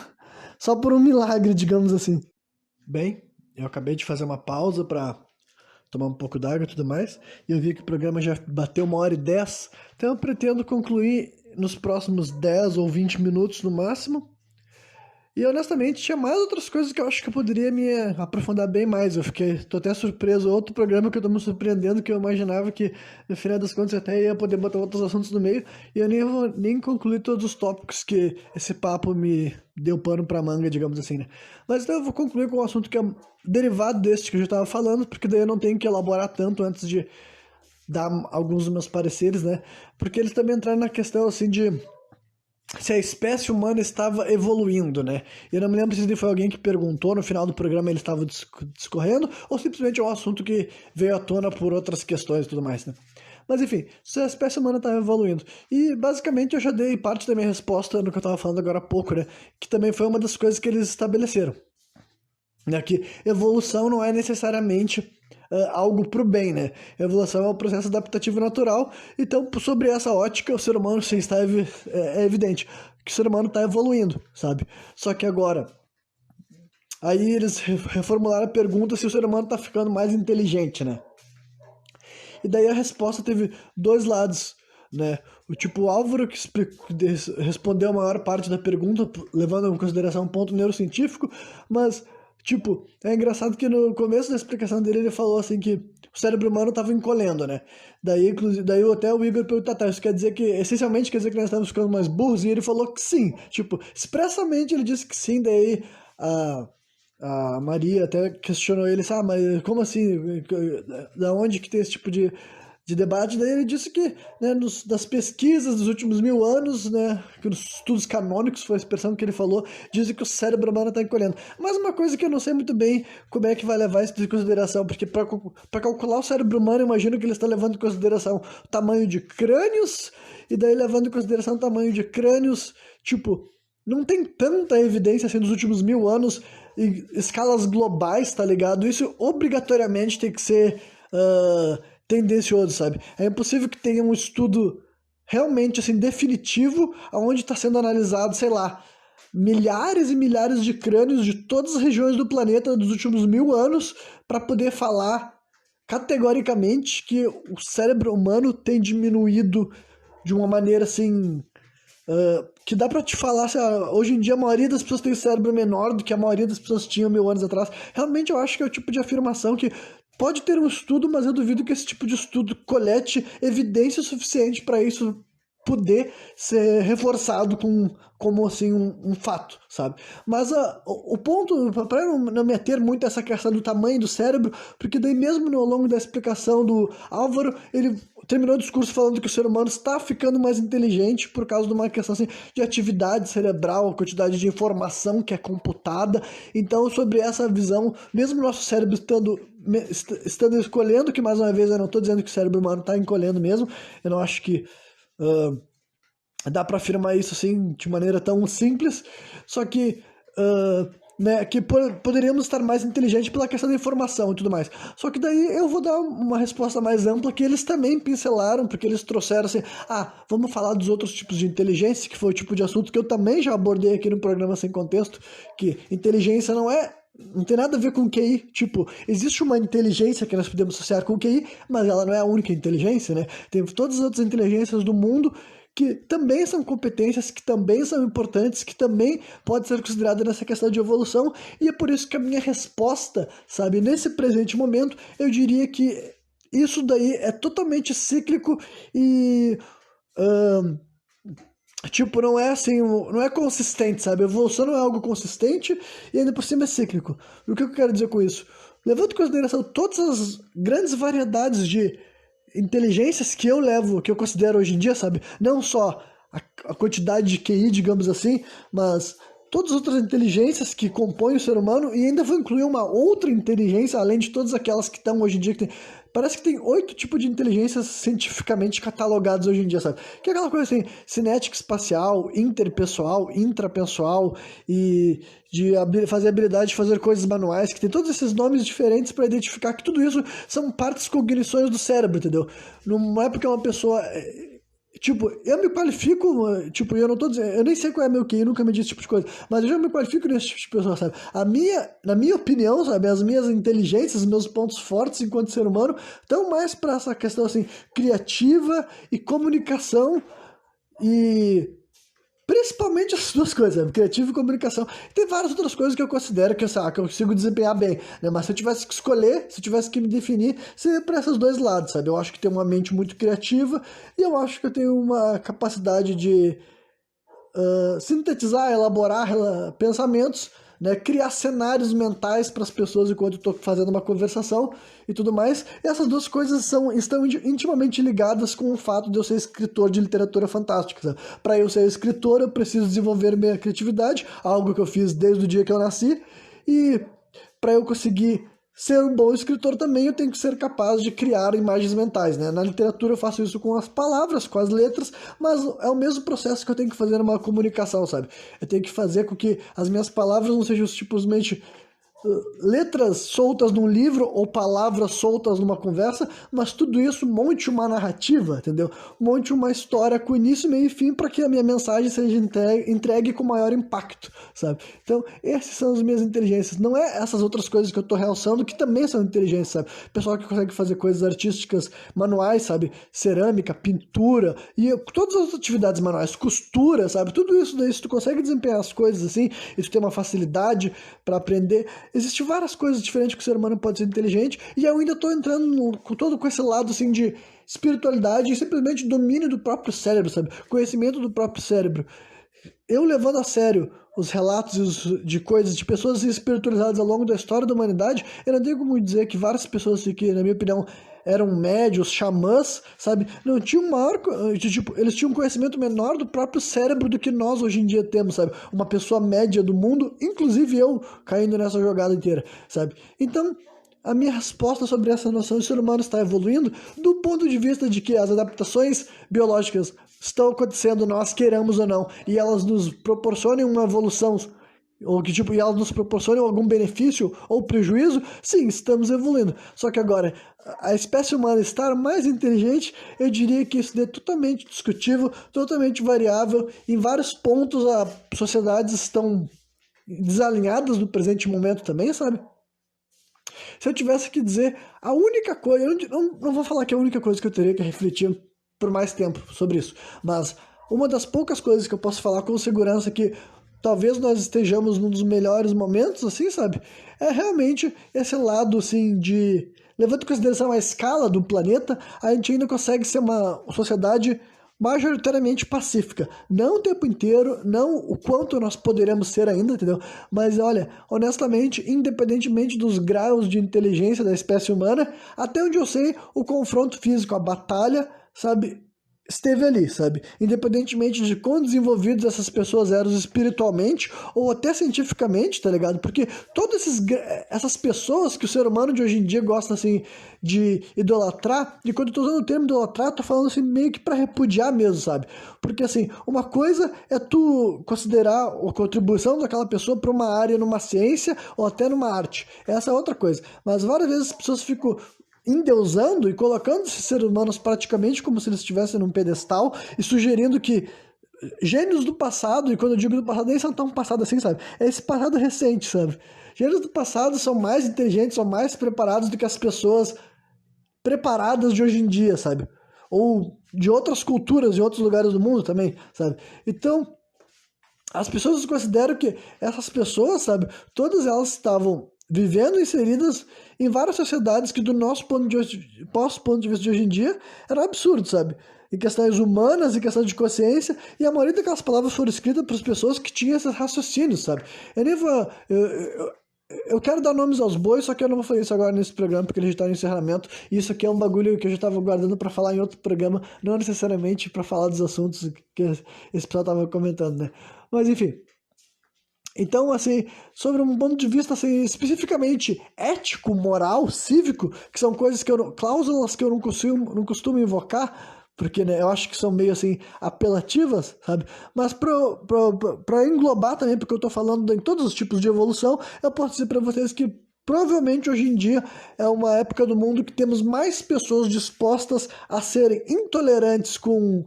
só por um milagre, digamos assim. Bem, eu acabei de fazer uma pausa pra tomar um pouco d'água e tudo mais, e eu vi que o programa já bateu 1h10, então eu pretendo concluir nos próximos 10 ou 20 minutos no máximo. E honestamente, tinha mais outras coisas que eu acho que eu poderia me aprofundar bem mais. Tô até surpreso, outro programa que eu tô me surpreendendo, que eu imaginava que no final das contas eu até ia poder botar outros assuntos no meio, e eu nem vou nem concluir todos os tópicos que esse papo me deu pano pra manga, digamos assim, né? Mas então eu vou concluir com um assunto que é derivado desse que eu já tava falando, porque daí eu não tenho que elaborar tanto antes de dar alguns dos meus pareceres, né? Porque eles também entraram na questão, assim, de se a espécie humana estava evoluindo, né? Eu não me lembro se foi alguém que perguntou no final do programa, ele estava discorrendo, ou simplesmente é um assunto que veio à tona por outras questões e tudo mais, né? Mas enfim, se a espécie humana estava evoluindo. E basicamente eu já dei parte da minha resposta no que eu estava falando agora há pouco, né? Que também foi uma das coisas que eles estabeleceram. Né? Que evolução não é necessariamente algo pro bem, né? Evolução é um processo adaptativo natural, então sobre essa ótica o ser humano sim está é evidente que o ser humano está evoluindo, sabe? Só que agora, aí eles reformularam a pergunta se o ser humano está ficando mais inteligente, né? E daí a resposta teve dois lados, né? O Álvaro que respondeu a maior parte da pergunta, levando em consideração um ponto neurocientífico, mas tipo, é engraçado que no começo da explicação dele ele falou assim que o cérebro humano estava encolhendo, né? Daí, inclusive, daí até o Igor perguntou, tá, isso quer dizer que, essencialmente quer dizer que nós estamos ficando mais burros? E ele falou que sim. Tipo, expressamente ele disse que sim, daí a Maria até questionou ele, ah, mas como assim? Da onde que tem esse tipo de debate? Daí ele disse que, né, das pesquisas dos últimos 1000 anos, né, que nos estudos canônicos, foi a expressão que ele falou, dizem que o cérebro humano está encolhendo. Mas uma coisa que eu não sei muito bem como é que vai levar isso em consideração, porque para calcular o cérebro humano, eu imagino que ele está levando em consideração o tamanho de crânios, e daí levando em consideração o tamanho de crânios, tipo, não tem tanta evidência assim dos últimos 1000 anos em escalas globais, tá ligado? Isso obrigatoriamente tem que ser tendencioso, sabe? É impossível que tenha um estudo realmente assim definitivo onde está sendo analisado, sei lá, milhares e milhares de crânios de todas as regiões do planeta dos últimos 1000 anos para poder falar categoricamente que o cérebro humano tem diminuído de uma maneira assim, que dá pra te falar assim, hoje em dia a maioria das pessoas tem o cérebro menor do que a maioria das pessoas tinha 1000 anos atrás. Realmente eu acho que é o tipo de afirmação que pode ter um estudo, mas eu duvido que esse tipo de estudo colete evidência suficiente para isso poder ser reforçado como assim um fato, sabe? Mas o ponto, para não meter muito essa questão do tamanho do cérebro, porque daí mesmo ao longo da explicação do Álvaro, ele terminou o discurso falando que o ser humano está ficando mais inteligente por causa de uma questão assim, de atividade cerebral, a quantidade de informação que é computada. Então, sobre essa visão, mesmo o nosso cérebro estando escolhendo, que mais uma vez eu não estou dizendo que o cérebro humano está encolhendo mesmo, eu não acho que dá para afirmar isso assim de maneira tão simples, só que né, que poderíamos estar mais inteligentes pela questão da informação e tudo mais. Só que daí eu vou dar uma resposta mais ampla que eles também pincelaram, porque eles trouxeram assim, vamos falar dos outros tipos de inteligência, que foi o tipo de assunto que eu também já abordei aqui no programa Sem Contexto, que inteligência não tem nada a ver com QI, tipo, existe uma inteligência que nós podemos associar com QI, mas ela não é a única inteligência, né? Tem todas as outras inteligências do mundo que também são competências, que também são importantes, que também pode ser considerada nessa questão de evolução, e é por isso que a minha resposta, sabe, nesse presente momento, eu diria que isso daí é totalmente cíclico e tipo, não é assim, não é consistente, sabe? A evolução não é algo consistente e ainda por cima é cíclico. O que eu quero dizer com isso? Levando em consideração todas as grandes variedades de inteligências que eu considero hoje em dia, sabe? Não só a quantidade de QI, digamos assim, mas todas as outras inteligências que compõem o ser humano, e ainda vou incluir uma outra inteligência, além de todas aquelas que estão hoje em dia, parece que tem 8 tipos de inteligências cientificamente catalogados hoje em dia, sabe? Que é aquela coisa assim, cinética espacial, interpessoal, intrapessoal, e de fazer habilidade de fazer coisas manuais, que tem todos esses nomes diferentes para identificar que tudo isso são partes cognições do cérebro, entendeu? Não é porque uma pessoa... Tipo, eu me qualifico, tipo, eu não tô dizendo, eu nem sei qual é meu QI, nunca me disse esse tipo de coisa, mas eu já me qualifico nesse tipo de pessoa, sabe? Na minha opinião, sabe, as minhas inteligências, os meus pontos fortes enquanto ser humano, estão mais para essa questão, assim, criativa e comunicação e... Principalmente essas duas coisas, né? Criativo e comunicação. Tem várias outras coisas que eu considero que eu consigo desempenhar bem, né? Mas se eu tivesse que escolher, se eu tivesse que me definir, seria para esses dois lados, sabe? Eu acho que tenho uma mente muito criativa e eu acho que eu tenho uma capacidade de sintetizar, elaborar pensamentos, né? Criar cenários mentais para as pessoas enquanto eu estou fazendo uma conversação e tudo mais. E essas duas coisas estão intimamente ligadas com o fato de eu ser escritor de literatura fantástica. Para eu ser escritor, eu preciso desenvolver minha criatividade, algo que eu fiz desde o dia que eu nasci, e para eu conseguir ser um bom escritor também, eu tenho que ser capaz de criar imagens mentais, né? Na literatura eu faço isso com as palavras, com as letras, mas é o mesmo processo que eu tenho que fazer numa comunicação, sabe? Eu tenho que fazer com que as minhas palavras não sejam simplesmente letras soltas num livro ou palavras soltas numa conversa, mas tudo isso monte uma narrativa, entendeu? Monte uma história com início, meio e fim para que a minha mensagem seja entregue com maior impacto, sabe? Então, essas são as minhas inteligências. Não é essas outras coisas que eu tô realçando que também são inteligências, sabe? Pessoal que consegue fazer coisas artísticas manuais, sabe? Cerâmica, pintura e todas as atividades manuais, costura, sabe? Tudo isso daí, se tu consegue desempenhar as coisas assim, e tu tem uma facilidade para aprender. Existem várias coisas diferentes que o ser humano pode ser inteligente, e eu ainda estou entrando com esse lado assim de espiritualidade e simplesmente domínio do próprio cérebro, sabe? Conhecimento do próprio cérebro. Eu levando a sério os relatos de coisas, de pessoas espiritualizadas ao longo da história da humanidade, eu não tenho como dizer que várias pessoas que, na minha opinião, eram médios, xamãs, sabe? Não tinham maior, tipo, eles tinham um conhecimento menor do próprio cérebro do que nós hoje em dia temos, sabe? Uma pessoa média do mundo, inclusive eu, caindo nessa jogada inteira, sabe? Então, a minha resposta sobre essa noção de ser humano está evoluindo do ponto de vista de que as adaptações biológicas estão acontecendo, nós queiramos ou não, e elas nos proporcionem uma evolução ou que tipo, e elas nos proporcionam algum benefício ou prejuízo, sim, estamos evoluindo. Só que agora, a espécie humana estar mais inteligente, eu diria que isso é totalmente discutível, totalmente variável. Em vários pontos, as sociedades estão desalinhadas no presente momento também, sabe? Se eu tivesse que dizer a única coisa, eu não vou falar que é a única coisa que eu teria que refletir por mais tempo sobre isso, mas uma das poucas coisas que eu posso falar com segurança que talvez nós estejamos num dos melhores momentos, assim, sabe? É realmente esse lado, assim, de... Levando em consideração a escala do planeta, a gente ainda consegue ser uma sociedade majoritariamente pacífica. Não o tempo inteiro, não o quanto nós poderemos ser ainda, entendeu? Mas olha, honestamente, independentemente dos graus de inteligência da espécie humana, até onde eu sei, o confronto físico, a batalha, sabe, esteve ali, sabe? Independentemente de quão desenvolvidos essas pessoas eram espiritualmente ou até cientificamente, tá ligado? Porque todas essas pessoas que o ser humano de hoje em dia gosta, assim, de idolatrar, e quando eu tô usando o termo idolatrar, eu tô falando, assim, meio que pra repudiar mesmo, sabe? Porque, assim, uma coisa é tu considerar a contribuição daquela pessoa pra uma área numa ciência ou até numa arte. Essa é outra coisa. Mas várias vezes as pessoas ficam endeusando e colocando esses seres humanos praticamente como se eles estivessem num pedestal e sugerindo que gênios do passado, e quando eu digo do passado, nem são tão passado assim, sabe? É esse passado recente, sabe? Gênios do passado são mais inteligentes, são mais preparados do que as pessoas preparadas de hoje em dia, sabe? Ou de outras culturas, de outros lugares do mundo também, sabe? Então, as pessoas consideram que essas pessoas, sabe, todas elas estavam vivendo inseridas em várias sociedades que do nosso ponto de vista de hoje em dia era absurdo, sabe? Em questões humanas, em questão de consciência, e a maioria daquelas palavras foram escritas para as pessoas que tinham esses raciocínios, sabe? Eu nem vou... Eu quero dar nomes aos bois, só que eu não vou fazer isso agora nesse programa, porque ele já está no encerramento, e isso aqui é um bagulho que eu já estava guardando para falar em outro programa, não necessariamente para falar dos assuntos que esse pessoal estava comentando, né? Mas enfim... Então, assim, sobre um ponto de vista assim, especificamente ético, moral, cívico, que são coisas que eu não, cláusulas que eu não costumo invocar, porque né, eu acho que são meio assim apelativas, sabe? Mas para englobar também, porque eu estou falando em todos os tipos de evolução, eu posso dizer para vocês que provavelmente hoje em dia é uma época do mundo que temos mais pessoas dispostas a serem intolerantes com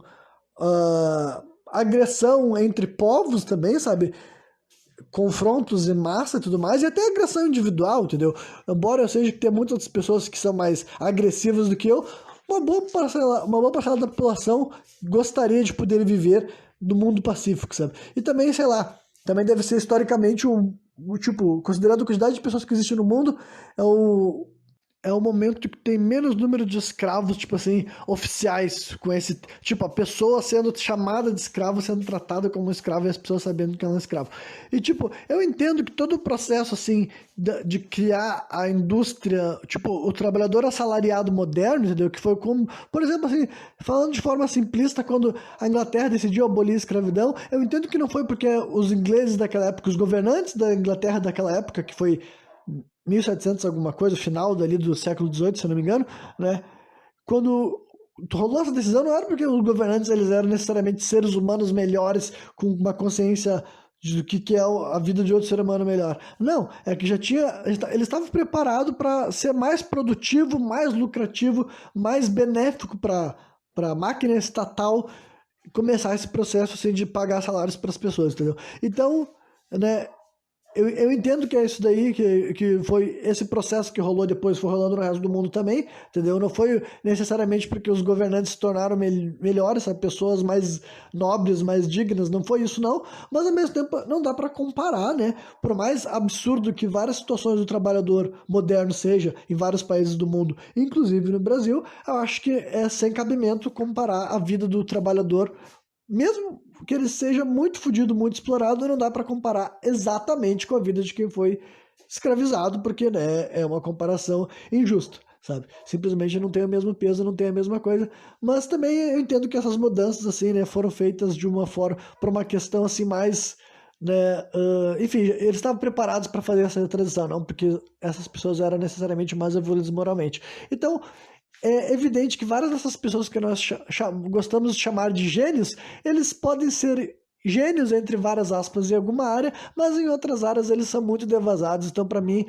agressão entre povos também, sabe? Confrontos em massa e tudo mais, e até agressão individual, entendeu? Embora eu seja que tem muitas outras pessoas que são mais agressivas do que eu, uma boa parcela da população gostaria de poder viver no mundo pacífico, sabe? E também, sei lá, também deve ser historicamente tipo, considerando a quantidade de pessoas que existem no mundo, é o momento que tem menos número de escravos, tipo assim, oficiais, com esse, tipo, a pessoa sendo chamada de escravo, sendo tratada como escravo e as pessoas sabendo que ela é um escravo. E, tipo, eu entendo que todo o processo, assim, de criar a indústria, tipo, o trabalhador assalariado moderno, entendeu? Que foi como, por exemplo, assim, falando de forma simplista, quando a Inglaterra decidiu abolir a escravidão, eu entendo que não foi porque os ingleses daquela época, os governantes da Inglaterra daquela época, que foi 1700 alguma coisa, final dali do século XVIII, se eu não me engano, né? Quando rolou essa decisão, não era porque os governantes eles eram necessariamente seres humanos melhores, com uma consciência do que é a vida de outro ser humano melhor. Não, é que já tinha... Eles estavam preparados para ser mais produtivo, mais lucrativo, mais benéfico para a máquina estatal começar esse processo assim, de pagar salários para as pessoas, entendeu? Então, né... Eu entendo que é isso daí, que foi esse processo que rolou depois, foi rolando no resto do mundo também, entendeu? Não foi necessariamente porque os governantes se tornaram melhores, sabe? Pessoas mais nobres, mais dignas, não foi isso não, mas ao mesmo tempo não dá para comparar, né? Por mais absurdo que várias situações do trabalhador moderno seja em vários países do mundo, inclusive no Brasil, eu acho que é sem cabimento comparar a vida do trabalhador, mesmo que ele seja muito fodido, muito explorado, não dá para comparar exatamente com a vida de quem foi escravizado, porque né, é uma comparação injusta, sabe? Simplesmente não tem o mesmo peso, não tem a mesma coisa, mas também eu entendo que essas mudanças assim, né, foram feitas de uma forma, para uma questão assim mais, né, enfim, eles estavam preparados para fazer essa transição, não porque essas pessoas eram necessariamente mais evoluídas moralmente. Então, é evidente que várias dessas pessoas que nós gostamos de chamar de gênios, eles podem ser gênios, entre várias aspas, em alguma área, mas em outras áreas eles são muito devasados. Então, para mim,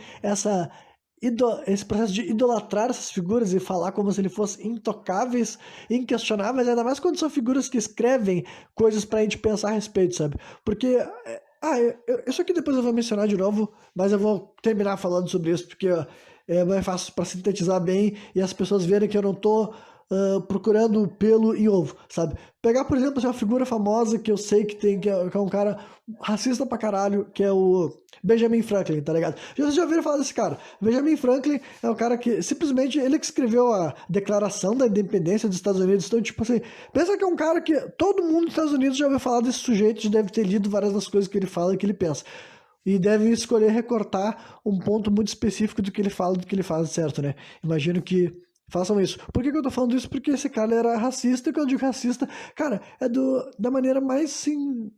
esse processo de idolatrar essas figuras e falar como se eles fossem intocáveis, inquestionáveis, ainda mais quando são figuras que escrevem coisas pra gente pensar a respeito, sabe? Porque, isso aqui depois eu vou mencionar de novo, mas eu vou terminar falando sobre isso, porque é mais fácil para sintetizar bem e as pessoas verem que eu não tô procurando pelo em ovo, sabe? Pegar, por exemplo, assim, uma figura famosa que eu sei que é um cara racista pra caralho, que é o Benjamin Franklin, tá ligado? Vocês já ouviram falar desse cara? Benjamin Franklin é um cara que simplesmente ele que escreveu a Declaração da Independência dos Estados Unidos. Então, tipo assim, pensa que é um cara que todo mundo dos Estados Unidos já ouviu falar desse sujeito, já deve ter lido várias das coisas que ele fala e que ele pensa. E deve escolher recortar um ponto muito específico do que ele fala, do que ele faz, certo, né? Imagino que façam isso. Por que eu tô falando isso? Porque esse cara era racista, e quando eu digo racista, cara, é da maneira mais, sim,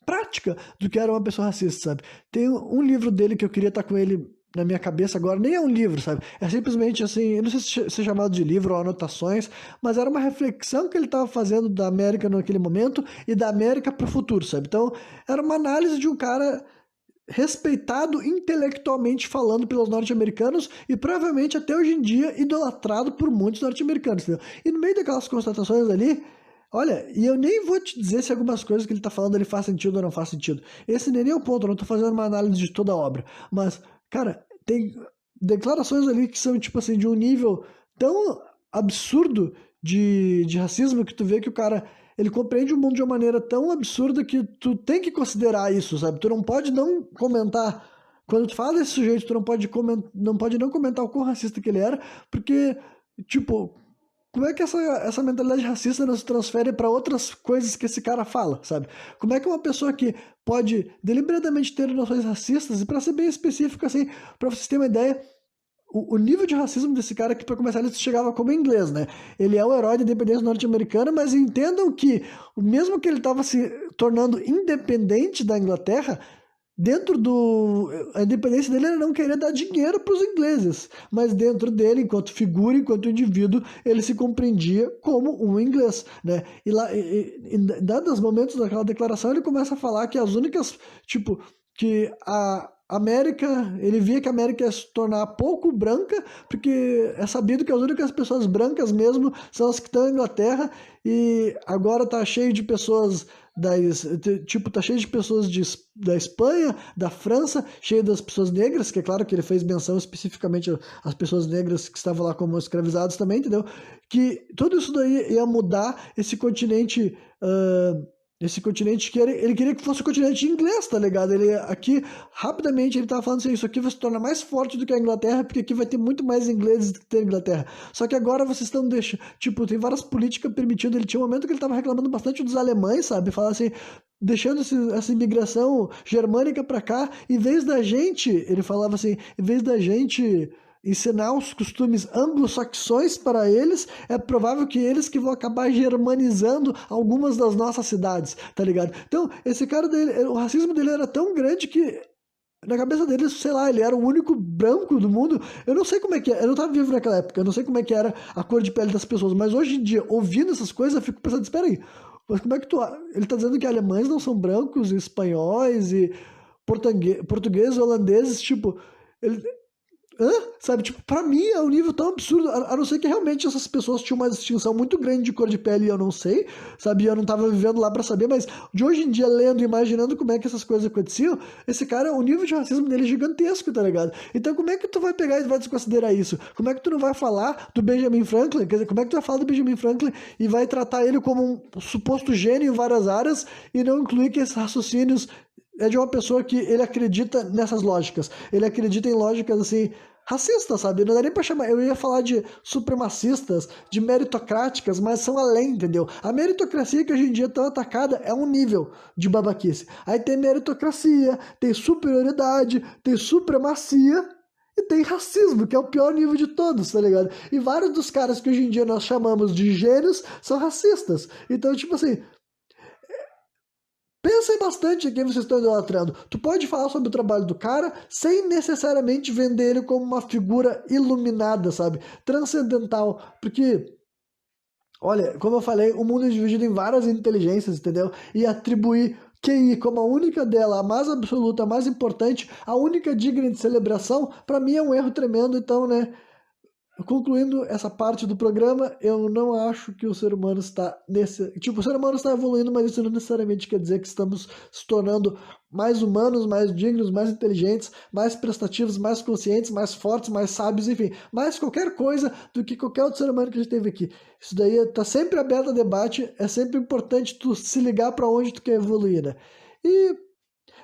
prática do que era uma pessoa racista, sabe? Tem um livro dele que eu queria estar com ele na minha cabeça agora, nem é um livro, sabe? É simplesmente assim, eu não sei se é chamado de livro ou anotações, mas era uma reflexão que ele estava fazendo da América naquele momento e da América para o futuro, sabe? Então, era uma análise de um cara respeitado intelectualmente falando pelos norte-americanos e provavelmente até hoje em dia idolatrado por muitos norte-americanos, entendeu? E no meio daquelas constatações ali, olha, e eu nem vou te dizer se algumas coisas que ele tá falando ali faz sentido ou não faz sentido. Esse nem é o ponto, eu não tô fazendo uma análise de toda a obra, mas, cara, tem declarações ali que são, tipo assim, de um nível tão absurdo de racismo que tu vê que o cara ele compreende o mundo de uma maneira tão absurda que tu tem que considerar isso, sabe? Tu não pode não comentar. Quando tu fala desse sujeito, tu não pode não comentar o quão racista que ele era, porque, tipo, como é que essa mentalidade racista não se transfere para outras coisas que esse cara fala, sabe? Como é que uma pessoa que pode deliberadamente ter noções racistas, e para ser bem específico, assim, para vocês terem uma ideia, o nível de racismo desse cara que, para começar, ele chegava como inglês, né? Ele é o herói da independência norte-americana, mas entendam que, mesmo que ele estava se tornando independente da Inglaterra, dentro do... A independência dele era não querer dar dinheiro para os ingleses, mas dentro dele, enquanto figura, enquanto indivíduo, ele se compreendia como um inglês, né? E lá, em dados momentos daquela declaração, ele começa a falar que as únicas, tipo, que a América, ele via que a América ia se tornar pouco branca, porque é sabido que as únicas pessoas brancas mesmo são as que estão na Inglaterra, e agora tá cheio de pessoas tipo, tá cheio de pessoas da Espanha, da França, cheio das pessoas negras, que é claro que ele fez menção especificamente às pessoas negras que estavam lá como escravizados também, entendeu? Que tudo isso daí ia mudar esse continente que ele queria que fosse o continente inglês, tá ligado? Ele aqui, rapidamente, ele tava falando assim, isso aqui vai se tornar mais forte do que a Inglaterra, porque aqui vai ter muito mais ingleses do que tem a Inglaterra. Só que agora vocês estão deixando, tipo, tem várias políticas permitindo, ele tinha um momento que ele tava reclamando bastante dos alemães, sabe? Falar assim, deixando essa imigração germânica pra cá, em vez da gente, ele falava assim, em vez da gente ensinar os costumes anglo-saxões para eles, é provável que eles que vão acabar germanizando algumas das nossas cidades, tá ligado? Então, esse cara dele, o racismo dele era tão grande que na cabeça dele, sei lá, ele era o único branco do mundo. Eu não sei como é que é, eu não estava vivo naquela época, eu não sei como é que era a cor de pele das pessoas, mas hoje em dia, ouvindo essas coisas, eu fico pensando, espera aí, mas como é que tu... Ele tá dizendo que alemães não são brancos, e espanhóis e portugueses, holandeses, tipo... Ele, hã? Sabe, tipo, pra mim é um nível tão absurdo, a não ser que realmente essas pessoas tinham uma distinção muito grande de cor de pele e eu não sei, sabe, eu não tava vivendo lá pra saber, mas de hoje em dia, lendo e imaginando como é que essas coisas aconteciam, esse cara, o nível de racismo dele é gigantesco, tá ligado? Então como é que tu vai pegar e vai desconsiderar isso? Como é que tu não vai falar do Benjamin Franklin? Quer dizer, como é que tu vai falar do Benjamin Franklin e vai tratar ele como um suposto gênio em várias áreas e não incluir que esses raciocínios é de uma pessoa que ele acredita nessas lógicas. Ele acredita em lógicas assim racistas, sabe? Não dá nem pra chamar. Eu ia falar de supremacistas, de meritocráticas, mas são além, entendeu? A meritocracia que hoje em dia é tão atacada é um nível de babaquice. Aí tem meritocracia, tem superioridade, tem supremacia e tem racismo, que é o pior nível de todos, tá ligado? E vários dos caras que hoje em dia nós chamamos de gênios são racistas. Então, tipo assim, pensem bastante em quem vocês estão idolatrando. Tu pode falar sobre o trabalho do cara sem necessariamente vender ele como uma figura iluminada, sabe? Transcendental. Porque Olha, como eu falei, o mundo é dividido em várias inteligências, entendeu? E atribuir QI como a única dela, a mais absoluta, a mais importante, a única digna de celebração, para mim é um erro tremendo. Então, né? Concluindo essa parte do programa, eu não acho que o ser humano está nesse. Tipo, o ser humano está evoluindo, mas isso não necessariamente quer dizer que estamos se tornando mais humanos, mais dignos, mais inteligentes, mais prestativos, mais conscientes, mais fortes, mais sábios, enfim, mais qualquer coisa do que qualquer outro ser humano que a gente teve aqui. Isso daí está sempre aberto a debate, é sempre importante tu se ligar para onde tu quer evoluir, né? E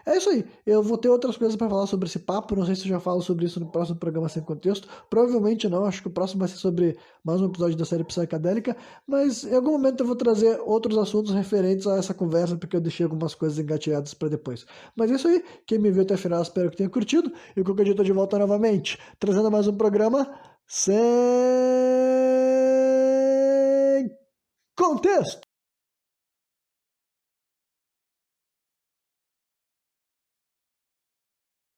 é isso aí. Eu vou ter outras coisas para falar sobre esse papo. Não sei se eu já falo sobre isso no próximo programa Sem Contexto. Provavelmente não. Acho que o próximo vai ser sobre mais um episódio da série Psicadélica. Mas em algum momento eu vou trazer outros assuntos referentes a essa conversa, porque eu deixei algumas coisas engatilhadas para depois. Mas é isso aí. Quem me viu até o final, espero que tenha curtido. E qualquer dia eu tô de volta novamente, trazendo mais um programa Sem Contexto.